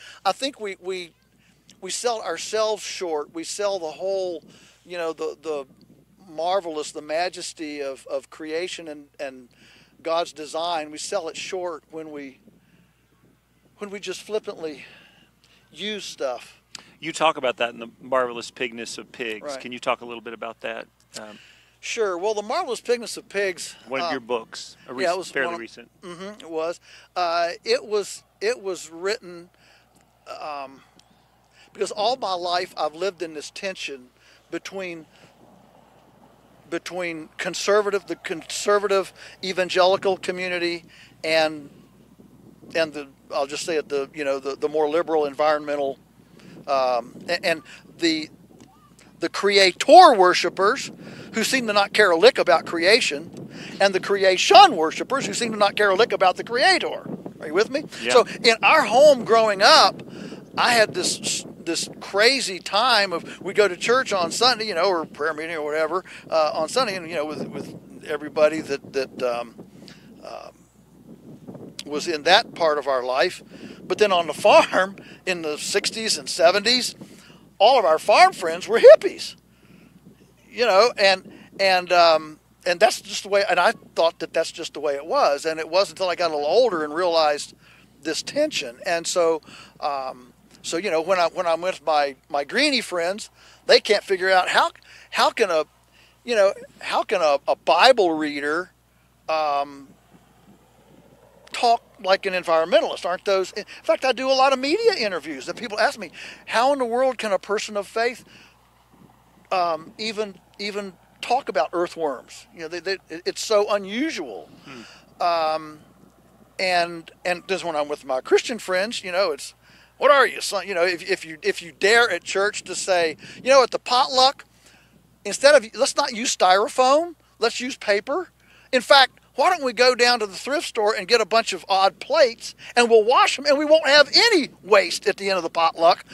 sell ourselves short. We sell the whole, the marvelous, the majesty of creation and God's design. We sell it short when we just flippantly use stuff. You talk about that in The Marvelous Pigness of Pigs. Right. Can you talk a little bit about that? Sure. Well, The Marvelous Pigness of Pigs. One of your books. It was fairly recent. It was. It was written because all my life I've lived in this tension between the conservative evangelical community and I'll just say it, the more liberal environmental and the creator worshipers who seem to not care a lick about creation, and the creation worshipers who seem to not care a lick about the creator. Are you with me? Yeah. So in our home growing up, I had this crazy time of, we go to church on Sunday, or prayer meeting or whatever on Sunday, and with everybody that was in that part of our life. But then on the farm in the 60s and 70s, all of our farm friends were hippies, and that's just the way. And I thought that that's just the way it was. And it wasn't until I got a little older and realized this tension. And so when I'm with my greenie friends, they can't figure out how can a Bible reader talk like an environmentalist, aren't those? In fact, I do a lot of media interviews that people ask me, how in the world can a person of faith even talk about earthworms? You know, it's so unusual. And this when I'm with my Christian friends, you know, it's, what are you, son? You know, if you dare at church to say, you know, at the potluck, instead of, let's not use styrofoam, let's use paper. In fact, why don't we go down to the thrift store and get a bunch of odd plates and we'll wash them and we won't have any waste at the end of the potluck.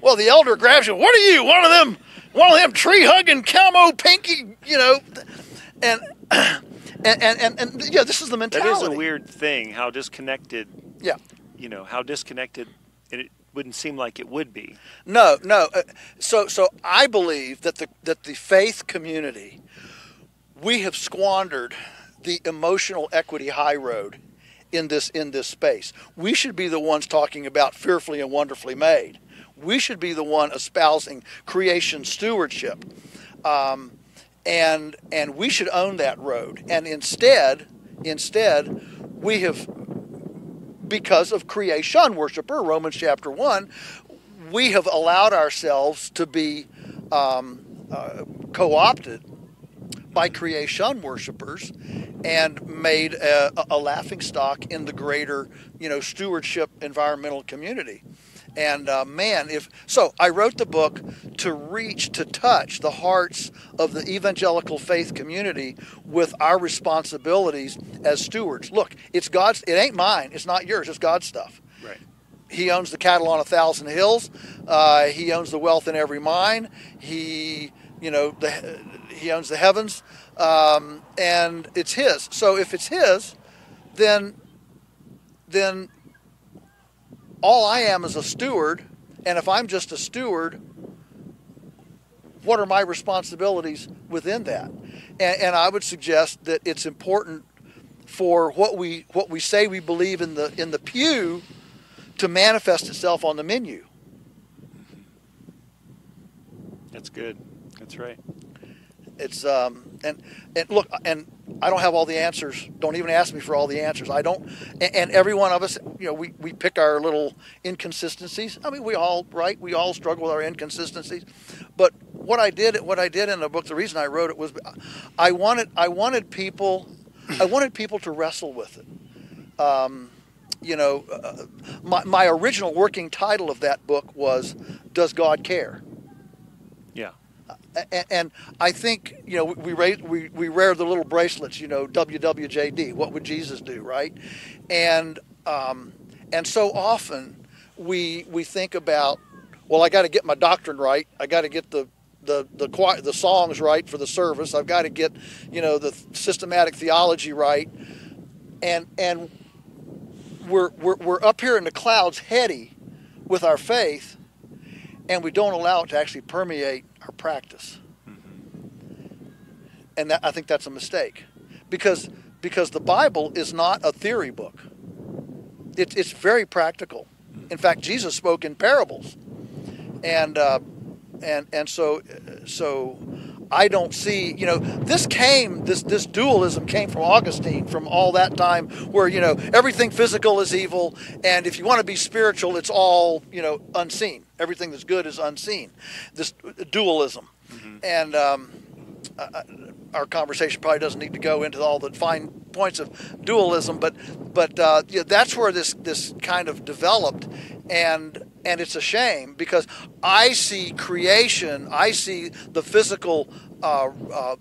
Well, the elder grabs you. What are you? One of them tree hugging camo pinky, you know, and yeah, this is the mentality. That is a weird thing, how disconnected. Yeah. You know, how disconnected it wouldn't seem like it would be. No. So I believe that the faith community, we have squandered the emotional equity high road in this space. We should be the ones talking about fearfully and wonderfully made. We should be the one espousing creation stewardship, and we should own that road. And instead, we have, because of creation worshiper, Romans chapter 1, we have allowed ourselves to be co-opted by creation worshipers and made a laughingstock in the greater, you know, stewardship environmental community. And so I wrote the book to touch the hearts of the evangelical faith community with our responsibilities as stewards. Look, it's God's, it ain't mine, it's not yours, it's God's stuff. Right. He owns the cattle on 1,000 hills. He owns the wealth in every mine. He owns the heavens, and it's his. So if it's his, then all I am is a steward. And if I'm just a steward, what are my responsibilities within that? And I would suggest that it's important for what we say we believe in the pew to manifest itself on the menu. That's good. That's right. It's and look, and I don't have all the answers. Don't even ask me for all the answers. I don't. And every one of us, you know, we pick our little inconsistencies. I mean, we all struggle with our inconsistencies. But what I did in the book, the reason I wrote it was, I wanted people to wrestle with it. My original working title of that book was, Does God Care? Yeah. And I think, you know, we wear the little bracelets, you know, WWJD, what would Jesus do, right? And so often we think about, well, I got to get my doctrine right. I got to get the songs right for the service. I've got to get, you know, the systematic theology right. And we're up here in the clouds heady with our faith, and we don't allow it to actually permeate our practice. And I think that's a mistake, because the Bible is not a theory book. It's very practical. In fact, Jesus spoke in parables, and so I don't see, you know, this dualism came from Augustine, from all that time where, you know, everything physical is evil, and if you want to be spiritual, it's all, you know, unseen. Everything that's good is unseen. This dualism. And our conversation probably doesn't need to go into all the fine points of dualism, but yeah, that's where this kind of developed, and it's a shame, because I see creation, I see the physical,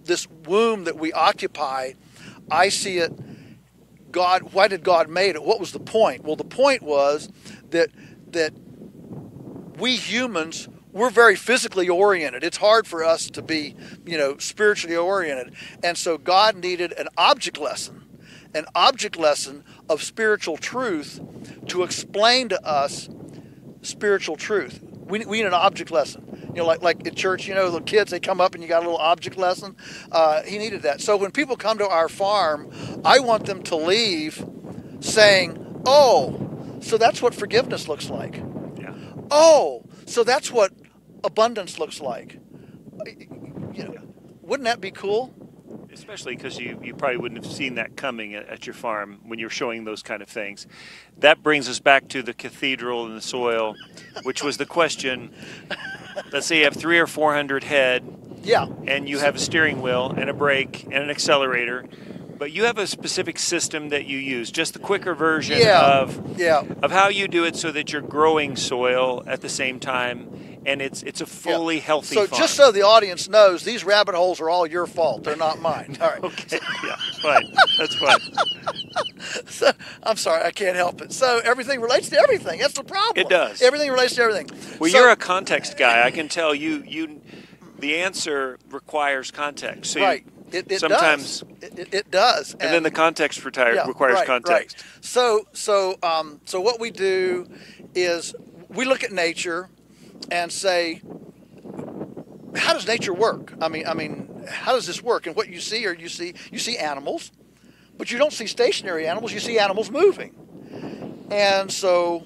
this womb that we occupy, I see it. God, why did God make it? What was the point? Well, the point was that we humans, we're very physically oriented. It's hard for us to be, you know, spiritually oriented. And so God needed an object lesson of spiritual truth to explain to us spiritual truth. We need an object lesson. You know, like at church, you know, the kids, they come up and you got a little object lesson. He needed that. So when people come to our farm, I want them to leave saying, oh, so that's what forgiveness looks like. Yeah. Oh, so that's what abundance looks like. You know, wouldn't that be cool? Especially because you probably wouldn't have seen that coming at your farm when you're showing those kind of things. That brings us back to the cathedral and the soil, which was the question. Let's say you have 300 or 400 head, Yeah. and you have a steering wheel and a brake and an accelerator, but you have a specific system that you use, just the quicker version of how you do it so that you're growing soil at the same time, and it's a fully healthy So farm. just so the audience knows, these rabbit holes are all your fault. They're not mine. All right. Okay, yeah, fine. That's fine. So, I'm sorry, I can't help it. So everything relates to everything. That's the problem. It does. Everything relates to everything. Well, So- you're a context guy. I can tell you the answer requires context. So right. It sometimes does. It does. and then the context requires right, context. Right. So what we do is we look at nature and say, how does nature work? I mean, how does this work? And what you see, you see animals, but you don't see stationary animals. You see animals moving. And so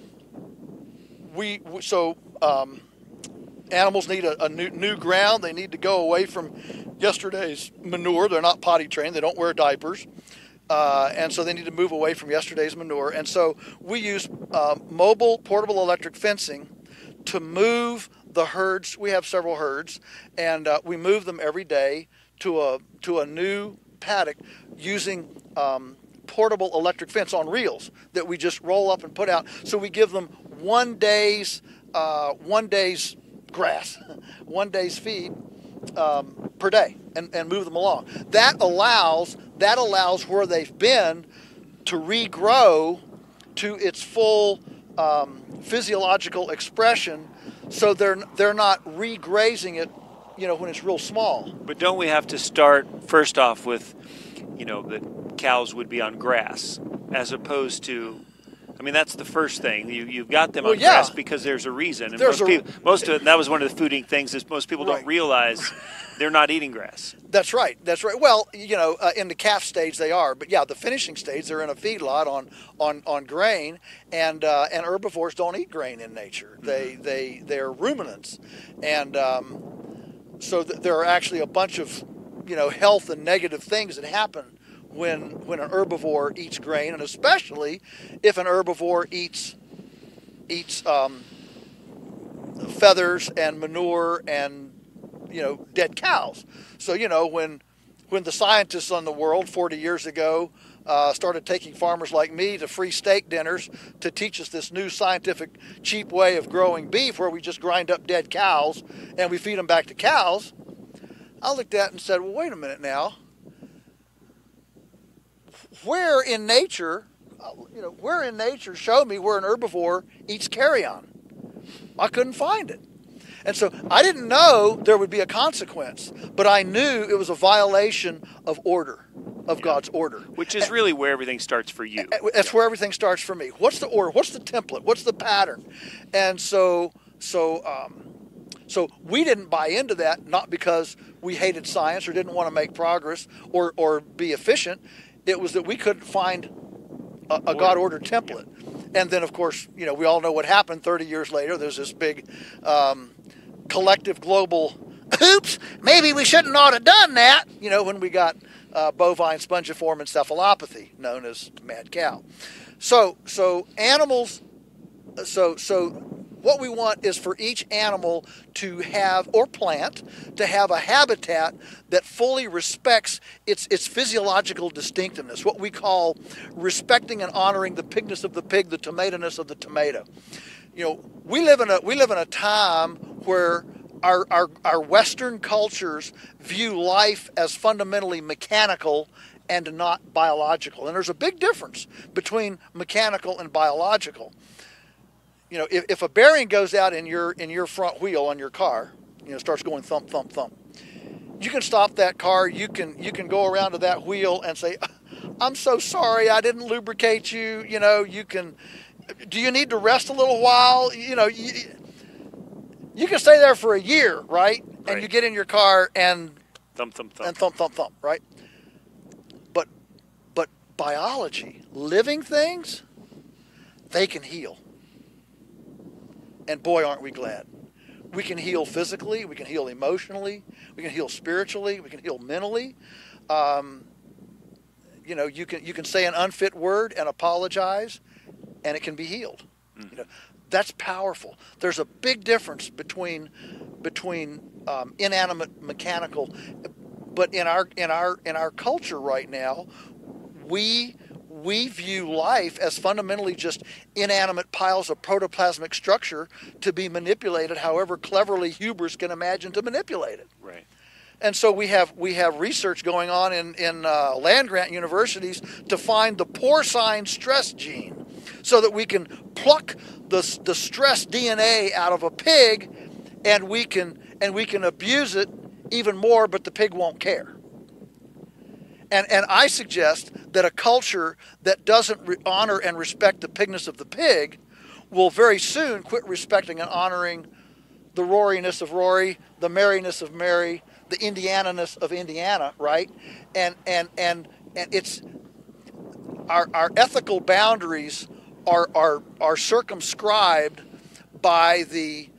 animals need a new ground. They need to go away from yesterday's manure. They're not potty trained. They don't wear diapers. And so they need to move away from yesterday's manure. And so we use mobile portable electric fencing to move the herds. We have several herds, and we move them every day to a new paddock using portable electric fence on reels that we just roll up and put out. So we give them 1 day's grass, 1 day's feed per day, and move them along. That allows where they've been to regrow to its full physiological expression, so they're not regrazing it, when it's real small. But don't we have to start first off with, that cows would be on grass as opposed to, that's the first thing. You've got them on grass because there's a reason. And most of it, that was one of the fooding things, is most people don't realize they're not eating grass. That's right. Well, in the calf stage they are, but the finishing stage they're in a feedlot on grain, and herbivores don't eat grain in nature. They're ruminants, and so there are actually a bunch of health and negative things that happen when an herbivore eats grain, and especially if an herbivore eats feathers and manure and dead cows. So when the scientists on the world 40 years ago started taking farmers like me to free steak dinners to teach us this new scientific cheap way of growing beef, where we just grind up dead cows and we feed them back to cows, I looked at it and said, well, wait a minute now. Where in nature show me where an herbivore eats carrion? I couldn't find it. And so I didn't know there would be a consequence, but I knew it was a violation of order, of God's order. Which is really where everything starts for you. That's where everything starts for me. What's the order? What's the template? What's the pattern? And so we didn't buy into that, not because we hated science or didn't want to make progress or be efficient. It was that we couldn't find a God-ordered template. And then, of course, we all know what happened 30 years later. There's this big collective global, oops, maybe we shouldn't ought have done that, when we got bovine spongiform encephalopathy, known as mad cow. So animals, what we want is for each animal to have, or plant, to have a habitat that fully respects its physiological distinctiveness, what we call respecting and honoring the pigness of the pig, the tomato-ness of the tomato. We live in a time where our Western cultures view life as fundamentally mechanical and not biological. And there's a big difference between mechanical and biological. If a bearing goes out in your front wheel on your car, starts going thump, thump, thump, you can stop that car. You can go around to that wheel and say, I'm so sorry, I didn't lubricate you. You can. Do you need to rest a little while? You can stay there for a year, right? And you get in your car and thump, thump, thump, and thump, thump, thump, right? But biology, living things, they can heal. And boy, aren't we glad. We can heal physically, we can heal emotionally, we can heal spiritually, we can heal mentally. You know, you can say an unfit word and apologize, and it can be healed. Mm-hmm. You know, that's powerful. There's a big difference between inanimate mechanical, but in our culture right now, we view life as fundamentally just inanimate piles of protoplasmic structure to be manipulated however cleverly hubris can imagine to manipulate it. Right. And so we have research going on in land-grant universities to find the porcine stress gene, so that we can pluck the stress DNA out of a pig, and we can abuse it even more, but the pig won't care. And I suggest that a culture that doesn't honor and respect the pigness of the pig will very soon quit respecting and honoring the Roriness of Rory, the Maryness of Mary, the Indiana-ness of Indiana, right? And it's our ethical boundaries are circumscribed by the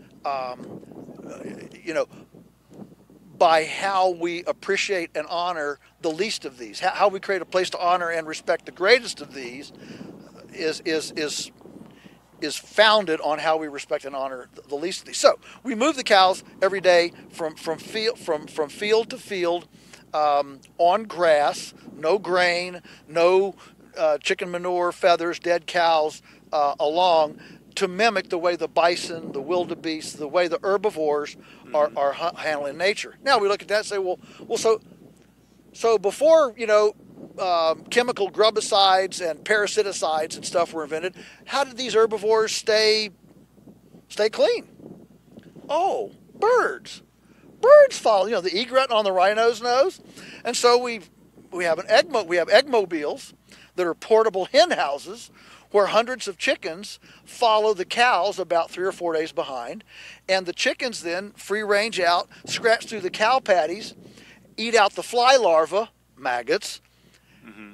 by how we appreciate and honor the least of these. How we create a place to honor and respect the greatest of these is founded on how we respect and honor the least of these. So we move the cows every day from field to field, on grass, no grain, no chicken manure, feathers, dead cows along, to mimic the way the bison, the wildebeest, the way the herbivores are handling nature. Now we look at that and say, well, so before, chemical grubicides and parasiticides and stuff were invented, how did these herbivores stay clean? Oh, birds. Birds follow, the egret on the rhino's nose. And so we have eggmobiles that are portable hen houses where hundreds of chickens follow the cows about 3 or 4 days behind. And the chickens then free range out, scratch through the cow patties, eat out the fly larvae, maggots, Mm-hmm.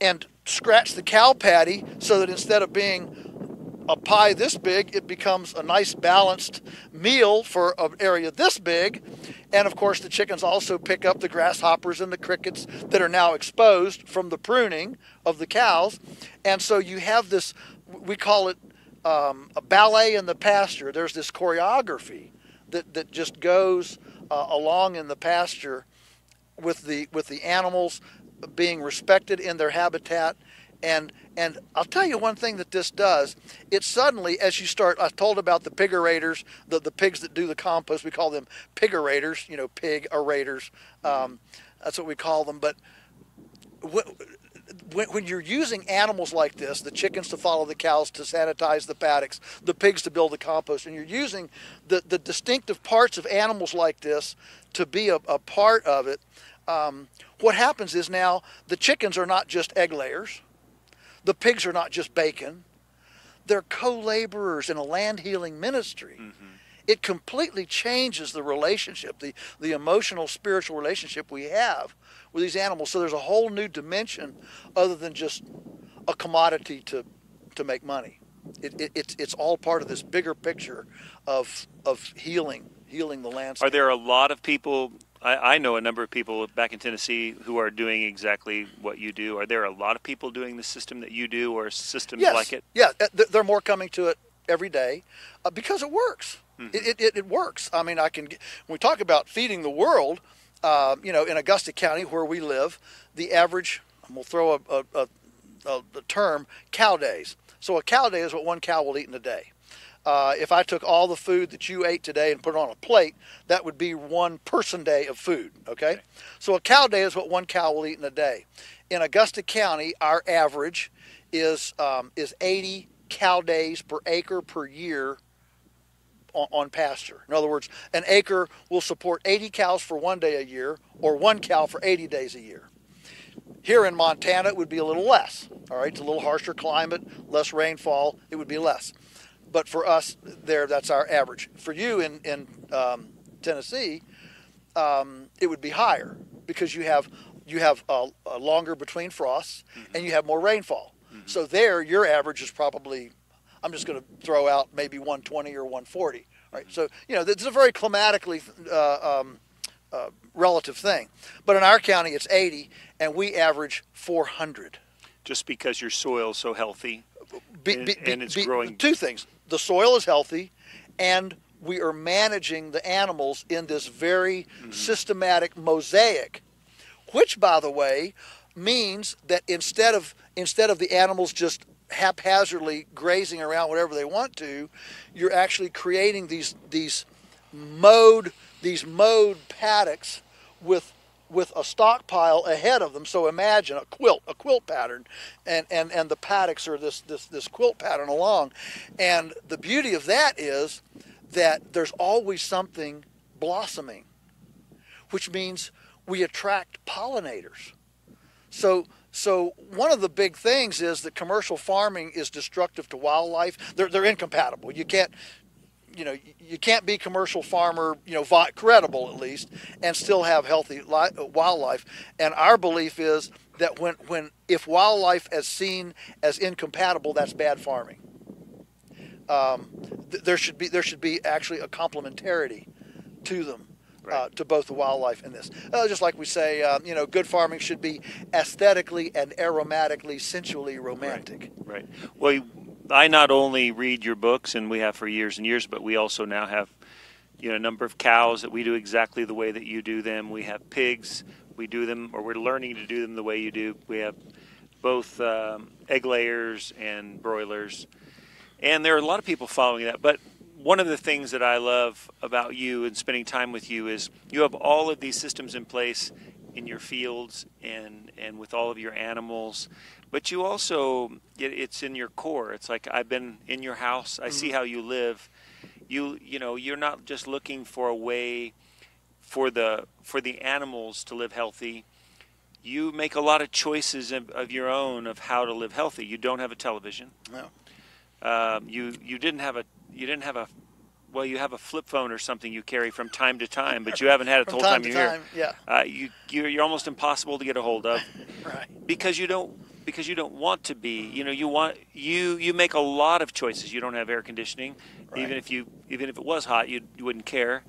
and scratch the cow patty so that instead of being a pie this big, it becomes a nice balanced meal for an area this big. And of course the chickens also pick up the grasshoppers and the crickets that are now exposed from the pruning of the cows. And so you have this, we call it a ballet in the pasture. There's this choreography that just goes along in the pasture with the animals being respected in their habitat. And I'll tell you one thing that this does. It suddenly, as you start, I told about the pigorators, the pigs that do the compost, we call them pigorators, pig orators. That's what we call them. But when you're using animals like this, the chickens to follow the cows to sanitize the paddocks, the pigs to build the compost, and you're using the distinctive parts of animals like this to be a part of it, what happens is now the chickens are not just egg layers. The pigs are not just bacon. They're co-laborers in a land healing ministry. Mm-hmm. It completely changes the relationship, the emotional, spiritual relationship we have with these animals. So there's a whole new dimension other than just a commodity to make money. It's all part of this bigger picture of healing the landscape. Are there a lot of people? I know a number of people back in Tennessee who are doing exactly what you do. Are there a lot of people doing the system that you do, or systems like it? Yeah, there are more coming to it every day because it works. Mm-hmm. It works. I mean, when we talk about feeding the world, in Augusta County where we live, the average, and we'll throw the term, cow days. So a cow day is what one cow will eat in a day. If I took all the food that you ate today and put it on a plate, that would be one person day of food, okay? So a cow day is what one cow will eat in a day. In Augusta County, our average is 80 cow days per acre per year on pasture. In other words, an acre will support 80 cows for 1 day a year, or one cow for 80 days a year. Here in Montana, it would be a little less, all right? It's a little harsher climate, less rainfall, it would be less. But for us, that's our average. For you in Tennessee, it would be higher because you have a longer between frosts, mm-hmm. and you have more rainfall. Mm-hmm. So there, your average is probably, I'm just going to throw out maybe 120 or 140. Right. Mm-hmm. So this is a very climatically relative thing. But in our county, it's 80, and we average 400. Just because your soil's so healthy and it's growing. Two things. The soil is healthy, and we are managing the animals in this very systematic mosaic, which, by the way, means that instead of the animals just haphazardly grazing around whatever they want to, you're actually creating these mowed paddocks with a stockpile ahead of them. So imagine a quilt pattern, and the paddocks are this quilt pattern along. And the beauty of that is that there's always something blossoming, which means we attract pollinators. So one of the big things is that commercial farming is destructive to wildlife. They're incompatible. You can't be commercial farmer, credible at least, and still have healthy wildlife. And our belief is that if wildlife is seen as incompatible, that's bad farming. There should be actually a complementarity to them. Right. To both the wildlife and this. Just like we say, good farming should be aesthetically and aromatically, sensually romantic. Right. Well, I not only read your books, and we have for years and years, but we also now have, a number of cows that we do exactly the way that you do them. We have pigs. We do them, or we're learning to do them the way you do. We have both egg layers and broilers. And there are a lot of people following that, but one of the things that I love about you and spending time with you is you have all of these systems in place in your fields and with all of your animals, but you also, it's in your core. It's like, I've been in your house. I see how you live. You're not just looking for a way for the animals to live healthy. You make a lot of choices of your own of how to live healthy. You don't have a television. No. You didn't have a well, you have a flip phone or something you carry from time to time, but you haven't had it the whole time you're here. Yeah. You're almost impossible to get a hold of. Right. Because you don't want to be. You make a lot of choices. You don't have air conditioning. Right. Even if it was hot, you wouldn't care.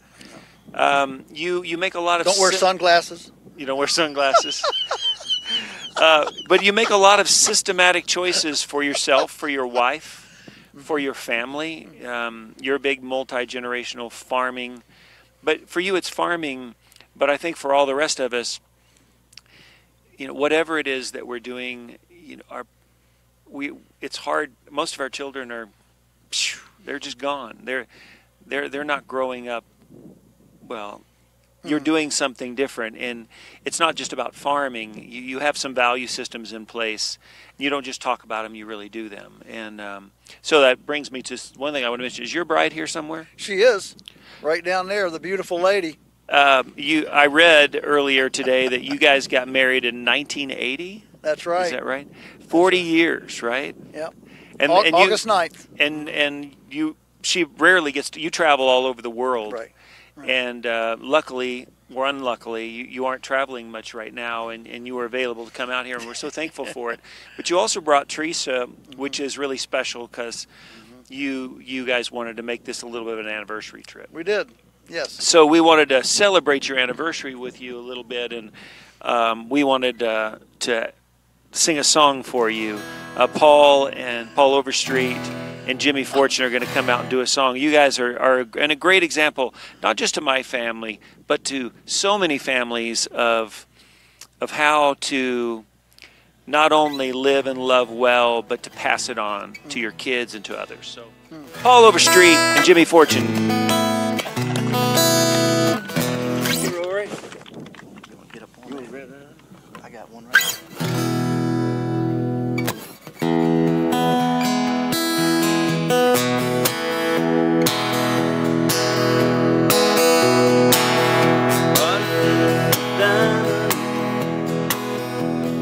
You make a lot of Don't wear sunglasses. You don't wear sunglasses. But you make a lot of systematic choices for yourself, for your wife, for your family. You're a big multi-generational farming. But for you, it's farming. But I think for all the rest of us, whatever it is that we're doing, it's hard. Most of our children they're just gone. They're not growing up well. You're doing something different, and it's not just about farming. You have some value systems in place. You don't just talk about them, you really do them. And so that brings me to one thing I want to mention. Is your bride here somewhere? She is, right down there, the beautiful lady. I read earlier today that you guys got married in 1980? That's right. Is that right? 40 years, right? Yep. And August 9th. And she rarely gets to, you travel all over the world. Right. And luckily, or unluckily, you aren't traveling much right now, and you were available to come out here, and we're so thankful for it. But you also brought Teresa, which is really special because you guys wanted to make this a little bit of an anniversary trip. We did, yes. So we wanted to celebrate your anniversary with you a little bit, and we wanted to sing a song for you. Paul Overstreet and Jimmy Fortune are going to come out and do a song. You guys are a great example, not just to my family, but to so many families of how to not only live and love well, but to pass it on to your kids and to others. So, Paul Overstreet and Jimmy Fortune. Hey, Rory. You want to get up on it? I got one right now.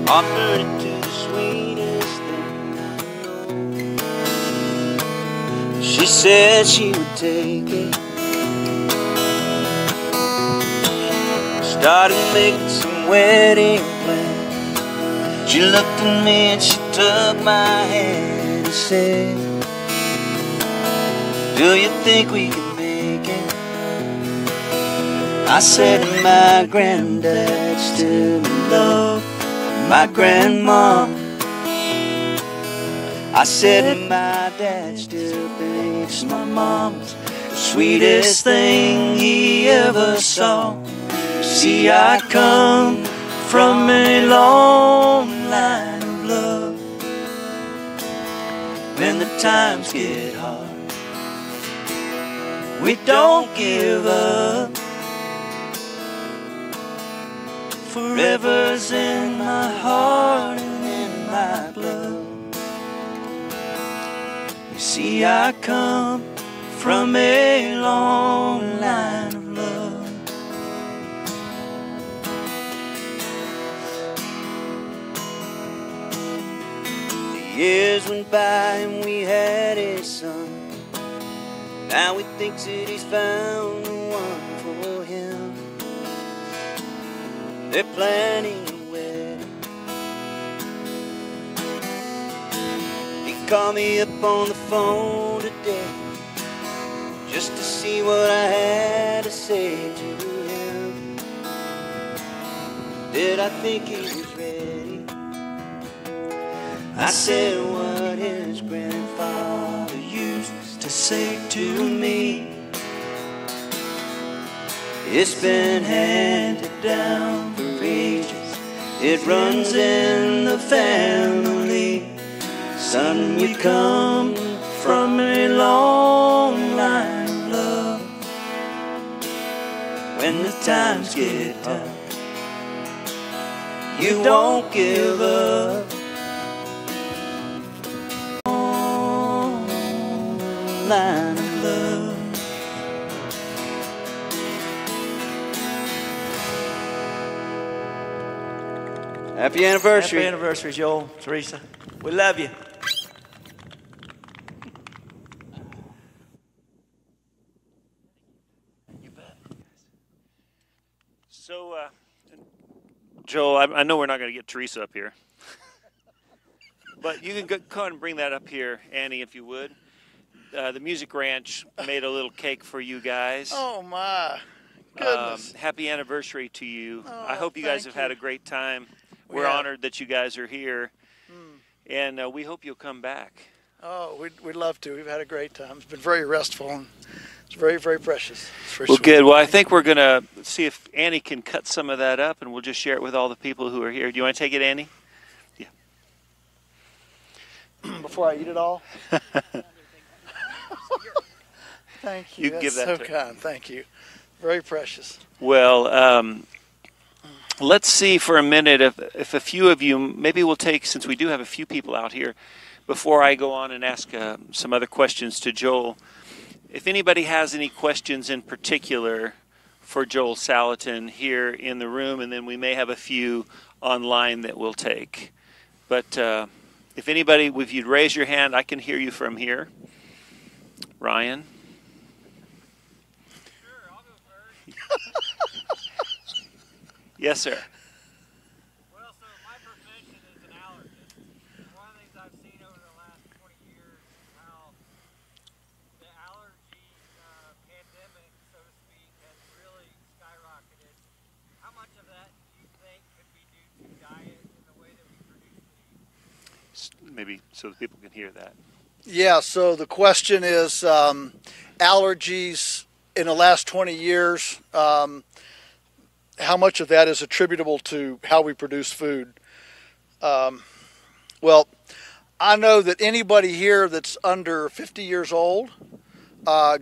Offered it to the sweetest thing I know. She said she would take it. Started making some wedding plans. She looked at me and she took my hand and said, "Do you think we can make it?" I said my granddad still in love with my grandma. I said my dad still thinks my mom's the sweetest thing he ever saw. See, I come from a long line of love. When the times get hard, we don't give up. Forever's in my heart and in my blood. You see, I come from a long line of love. The years went by and we had a son. Now he thinks that he's found the one for him. They're planning a wedding. He called me up on the phone today just to see what I had to say to him. Did I think he was ready? I said what his grandfather used to say to me. It's been handed down for ages, it runs in the family. Son, we come from a long line of love. When the times get tough, you won't give up. Line of love. Happy anniversary. Happy anniversary, Joel, Teresa. We love you. You bet. So, Joel, I know we're not going to get Teresa up here, but you can go ahead and bring that up here, Annie, if you would. The Music Ranch made a little cake for you guys. Oh, my goodness. Happy anniversary to you. Oh, I hope you guys have had a great time. We're honored that you guys are here, and we hope you'll come back. Oh, we'd love to. We've had a great time. It's been very restful, and it's very, very precious. It's very Well, sweet. good. Well, I think we're going to see if Annie can cut some of that up, and we'll just share it with all the people who are here. Do you want to take it, Annie? Yeah. Before I eat it all? Thank you. You That's give that so to kind. Thank you. Very precious. Well, let's see for a minute if a few of you, maybe we'll take, since we do have a few people out here, before I go on and ask some other questions to Joel, if anybody has any questions in particular for Joel Salatin here in the room, and then we may have a few online that we'll take. But if anybody, if you'd raise your hand, I can hear you from here. Ryan? Sure, I'll go first. Yes, sir. Well, so my profession is an allergist. And one of the things I've seen over the last 20 years is how the allergy pandemic, so to speak, has really skyrocketed. How much of that do you think could be due to diet and the way that we produce food? Maybe so that people can hear that. Yeah, so the question is allergies in the last 20 years, how much of that is attributable to how we produce food? Well, I know that anybody here that's under 50 years old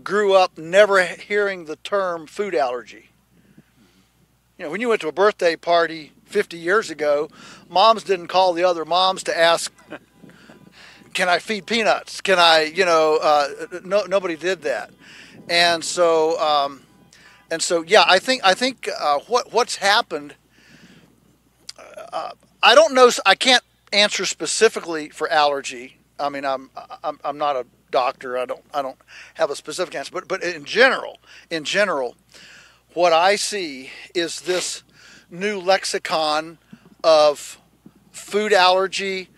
grew up never hearing the term food allergy. You know, when you went to a birthday party 50 years ago, moms didn't call the other moms to ask, can I feed peanuts? Can I, nobody did that. And so, yeah, I think what's happened, I don't know, I can't answer specifically for allergy. I mean, I'm not a doctor. I don't have a specific answer, but in general, what I see is this new lexicon of food allergy,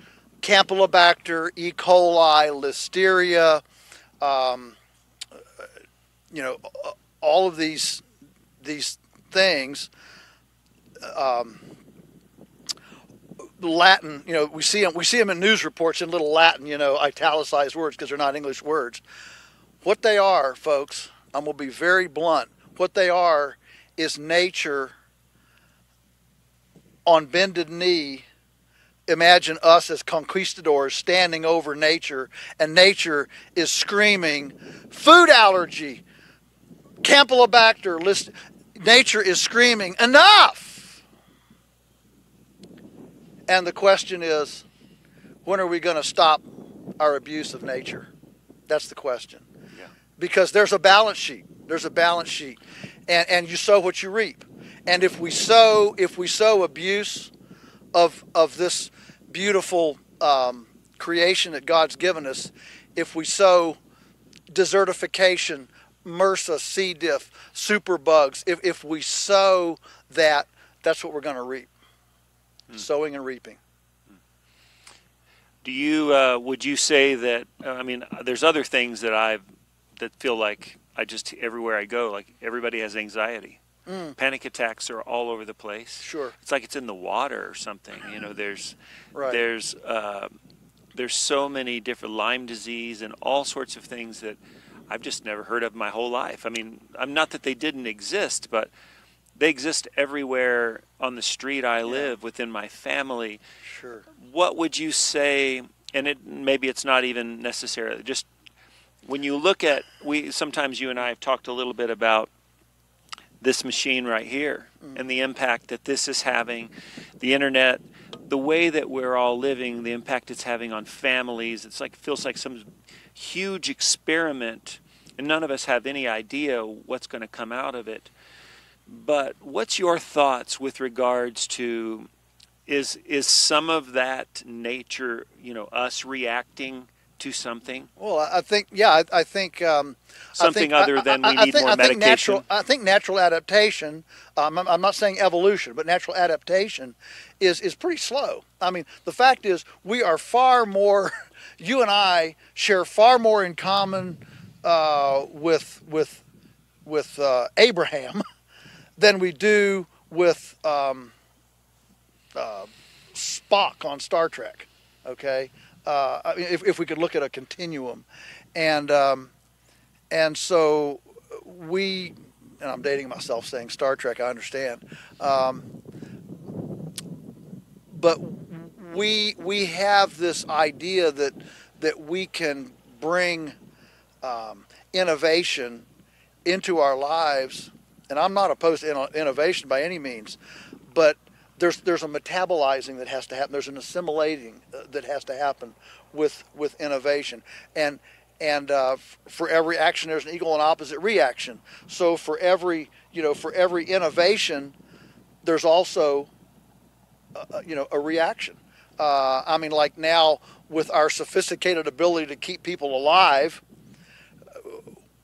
Campylobacter, E. coli, Listeria, all of these things. Latin, we see them in news reports in little Latin, italicized words because they're not English words. What they are, folks, I'm going to be very blunt. What they are is nature on bended knee. Imagine us as conquistadors standing over nature, and nature is screaming, food allergy, Campylobacter. Nature is screaming, enough! And the question is, when are we going to stop our abuse of nature? That's the question. Yeah. Because there's a balance sheet. There's a balance sheet. And you sow what you reap. And if we sow abuse of this beautiful creation that God's given us, if we sow desertification, MRSA, C. diff, superbugs, if we sow that, that's what we're going to reap. Sowing and reaping. Do you would you say that? I mean, there's other things that feel like I just everywhere I go, like everybody has anxiety. Panic attacks are all over the place. Sure. It's like it's in the water or something. There's right. there's so many different Lyme disease and all sorts of things that I've just never heard of my whole life. I mean, I'm not that they didn't exist, but they exist everywhere on the street I live, within my family. Sure. What would you say, and maybe it's not even necessarily, just when you look at, sometimes you and I have talked a little bit about this machine right here and the impact that this is having, the internet, the way that we're all living, the impact it's having on families. It feels like some huge experiment, and none of us have any idea what's going to come out of it. But what's your thoughts with regards to, is some of that nature, us reacting to something? Well, I think, I think something other than we need more medication. I think natural adaptation. I'm not saying evolution, but natural adaptation is pretty slow. I mean, the fact is, we are far more. You and I share far more in common with Abraham than we do with Spock on Star Trek. Okay. I mean, if we could look at a continuum, and so and I'm dating myself saying Star Trek, I understand, but we have this idea that we can bring innovation into our lives, and I'm not opposed to innovation by any means, but there's a metabolizing that has to happen. There's an assimilating that has to happen with innovation, and for every action there's an equal and opposite reaction. So for every innovation, there's also a reaction. I mean, like now with our sophisticated ability to keep people alive,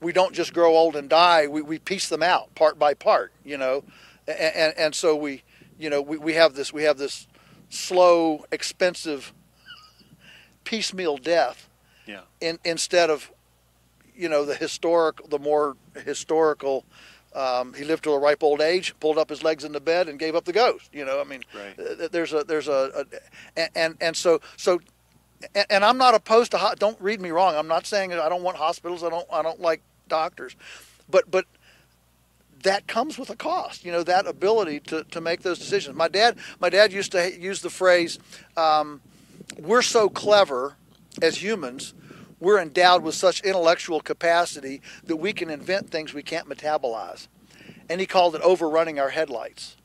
we don't just grow old and die. We piece them out part by part. And so we have this slow, expensive, piecemeal death. Yeah. Instead of, the more historical. He lived to a ripe old age, pulled up his legs in the bed, and gave up the ghost. I mean, right. And I'm not opposed to. Don't read me wrong. I'm not saying I don't want hospitals. I don't like doctors, but that comes with a cost, that ability to make those decisions. My dad used to use the phrase, we're so clever as humans, we're endowed with such intellectual capacity that we can invent things we can't metabolize. And he called it overrunning our headlights.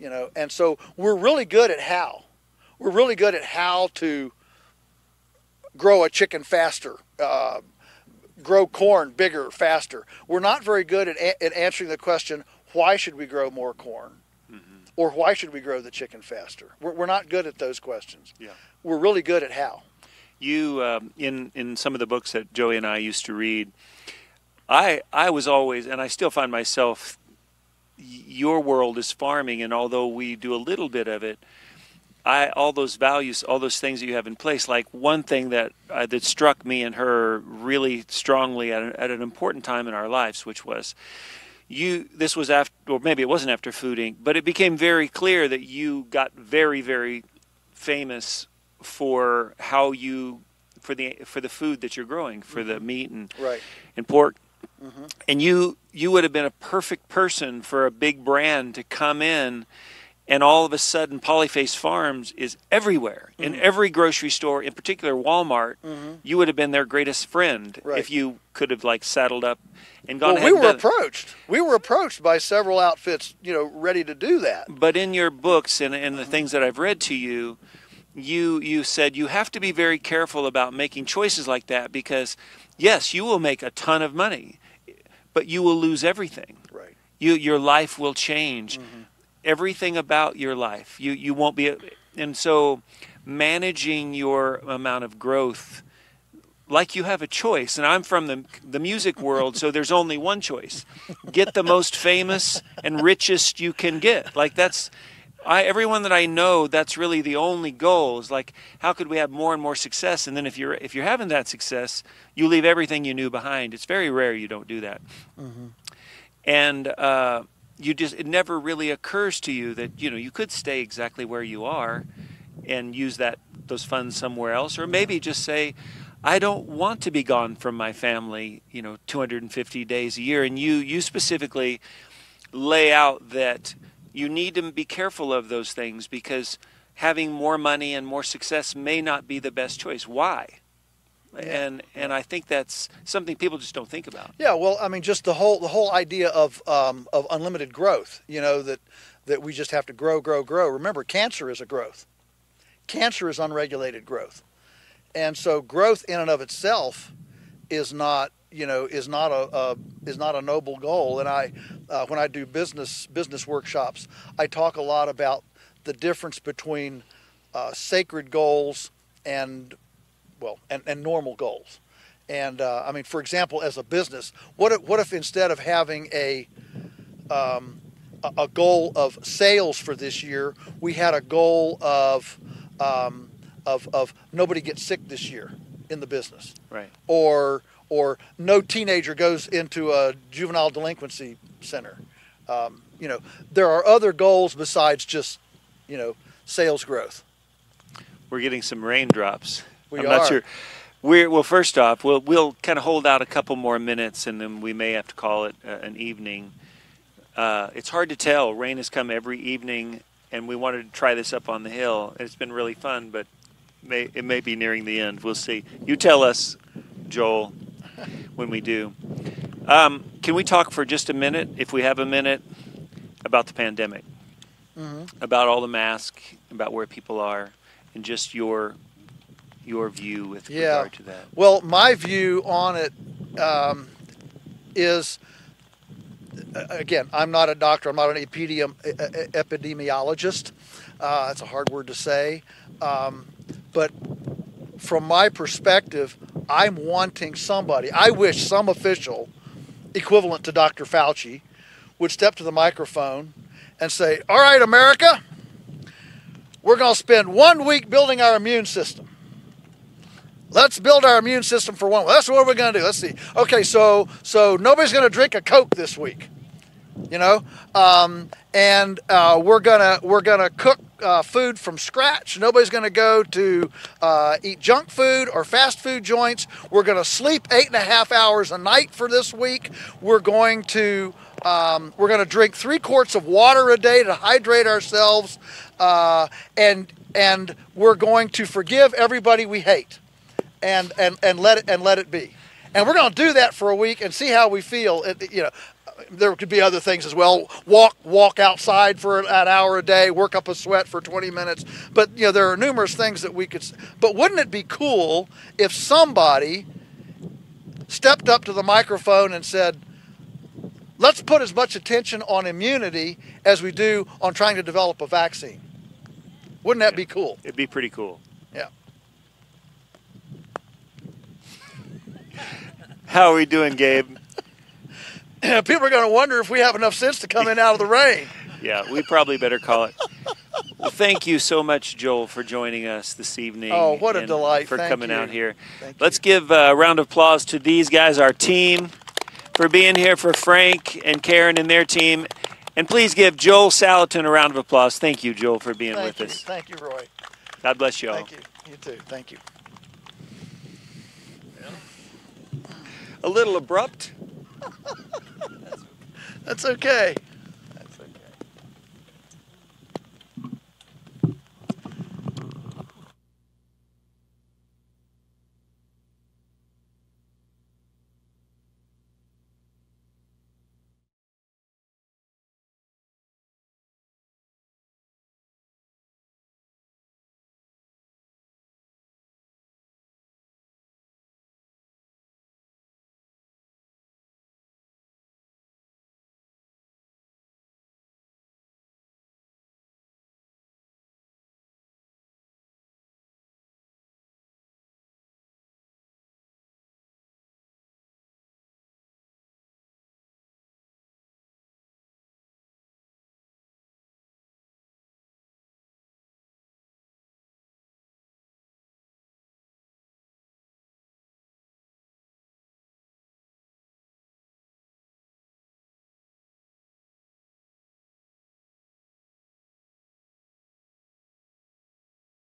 And so we're really good at how. We're really good at how to grow a chicken faster, grow corn bigger, faster. We're not very good at answering the question, why should we grow more corn? Or why should we grow the chicken faster? We're not good at those questions. Yeah. We're really good at how. You, in some of the books that Joey and I used to read, I was always, and I still find myself, your world is farming, and although we do a little bit of it, all those values, all those things that you have in place, like one thing that struck me and her really strongly at an important time in our lives, which was, this was after, or maybe it wasn't after Food Inc., but it became very clear that you got very, very famous for how you, for the food that you're growing, for the meat and pork. And you would have been a perfect person for a big brand to come in, and all of a sudden Polyface Farms is everywhere, in every grocery store, in particular Walmart. You would have been their greatest friend if you could have like saddled up and gone ahead. We were approached. We were approached by several outfits, you know, ready to do that. But in your books and the things that I've read to you, you said you have to be very careful about making choices like that, because yes, you will make a ton of money, but you will lose everything. Right. Your life will change. Everything about your life. You won't be, and so managing your amount of growth, like you have a choice. And I'm from the music world, so there's only one choice: get the most famous and richest you can get. Like everyone that I know, that's really the only goal. Is like, how could we have more and more success? And then if you're having that success, you leave everything you knew behind. It's very rare you don't do that. And it never really occurs to you that, you know, you could stay exactly where you are and use those funds somewhere else, or maybe just say, I don't want to be gone from my family, you know, 250 days a year. And you specifically lay out that you need to be careful of those things, because having more money and more success may not be the best choice. Why? And I think that's something people just don't think about. Yeah, well, I mean, just the whole idea of unlimited growth. You know, that we just have to grow. Remember, cancer is a growth. Cancer is unregulated growth, and so growth in and of itself is not a noble goal. And when I do business workshops, I talk a lot about the difference between sacred goals and normal goals. And I mean, for example, as a business, what if instead of having a goal of sales for this year, we had a goal of nobody gets sick this year in the business, right? Or no teenager goes into a juvenile delinquency center. You know, there are other goals besides just, you know, sales growth. We're getting some raindrops. I'm not sure. Well, first off, we'll kind of hold out a couple more minutes, and then we may have to call it an evening. It's hard to tell. Rain has come every evening, and we wanted to try this up on the hill. It's been really fun, but it may be nearing the end. We'll see. You tell us, Joel, when we do. Can we talk for just a minute, if we have a minute, about the pandemic, about all the masks, about where people are, and just your view with regard to that? Well, my view on it is, again, I'm not a doctor. I'm not an epidemiologist. That's a hard word to say. But from my perspective, I'm wanting somebody, I wish some official equivalent to Dr. Fauci would step to the microphone and say, all right, America, we're going to spend 1 week building our immune system. Let's build our immune system for 1 week. That's what we're going to do. Let's see. Okay, so nobody's going to drink a Coke this week, you know, and we're gonna cook food from scratch. Nobody's going to go to eat junk food or fast food joints. We're going to sleep 8.5 hours a night for this week. We're going to drink 3 quarts of water a day to hydrate ourselves, and we're going to forgive everybody we hate, and let it be. And we're going to do that for a week and see how we feel. You know, there could be other things as well. Walk outside for an hour a day, work up a sweat for 20 minutes. But, you know, there are numerous things that we could. But wouldn't it be cool if somebody stepped up to the microphone and said, let's put as much attention on immunity as we do on trying to develop a vaccine? Wouldn't that be cool? It'd be pretty cool. Yeah. How are we doing, Gabe? People are going to wonder if we have enough sense to come in out of the rain. Yeah, we probably better call it. Well, thank you so much, Joel, for joining us this evening. Oh, what a delight. For coming out here. Thank Let's give a round of applause to these guys, our team. for being here, for Frank and Karen and their team. And please give Joel Salatin a round of applause. Thank you, Joel, for being with us. Thank you, Roy. God bless you all. Thank you. You too. Thank you. A little abrupt. That's okay.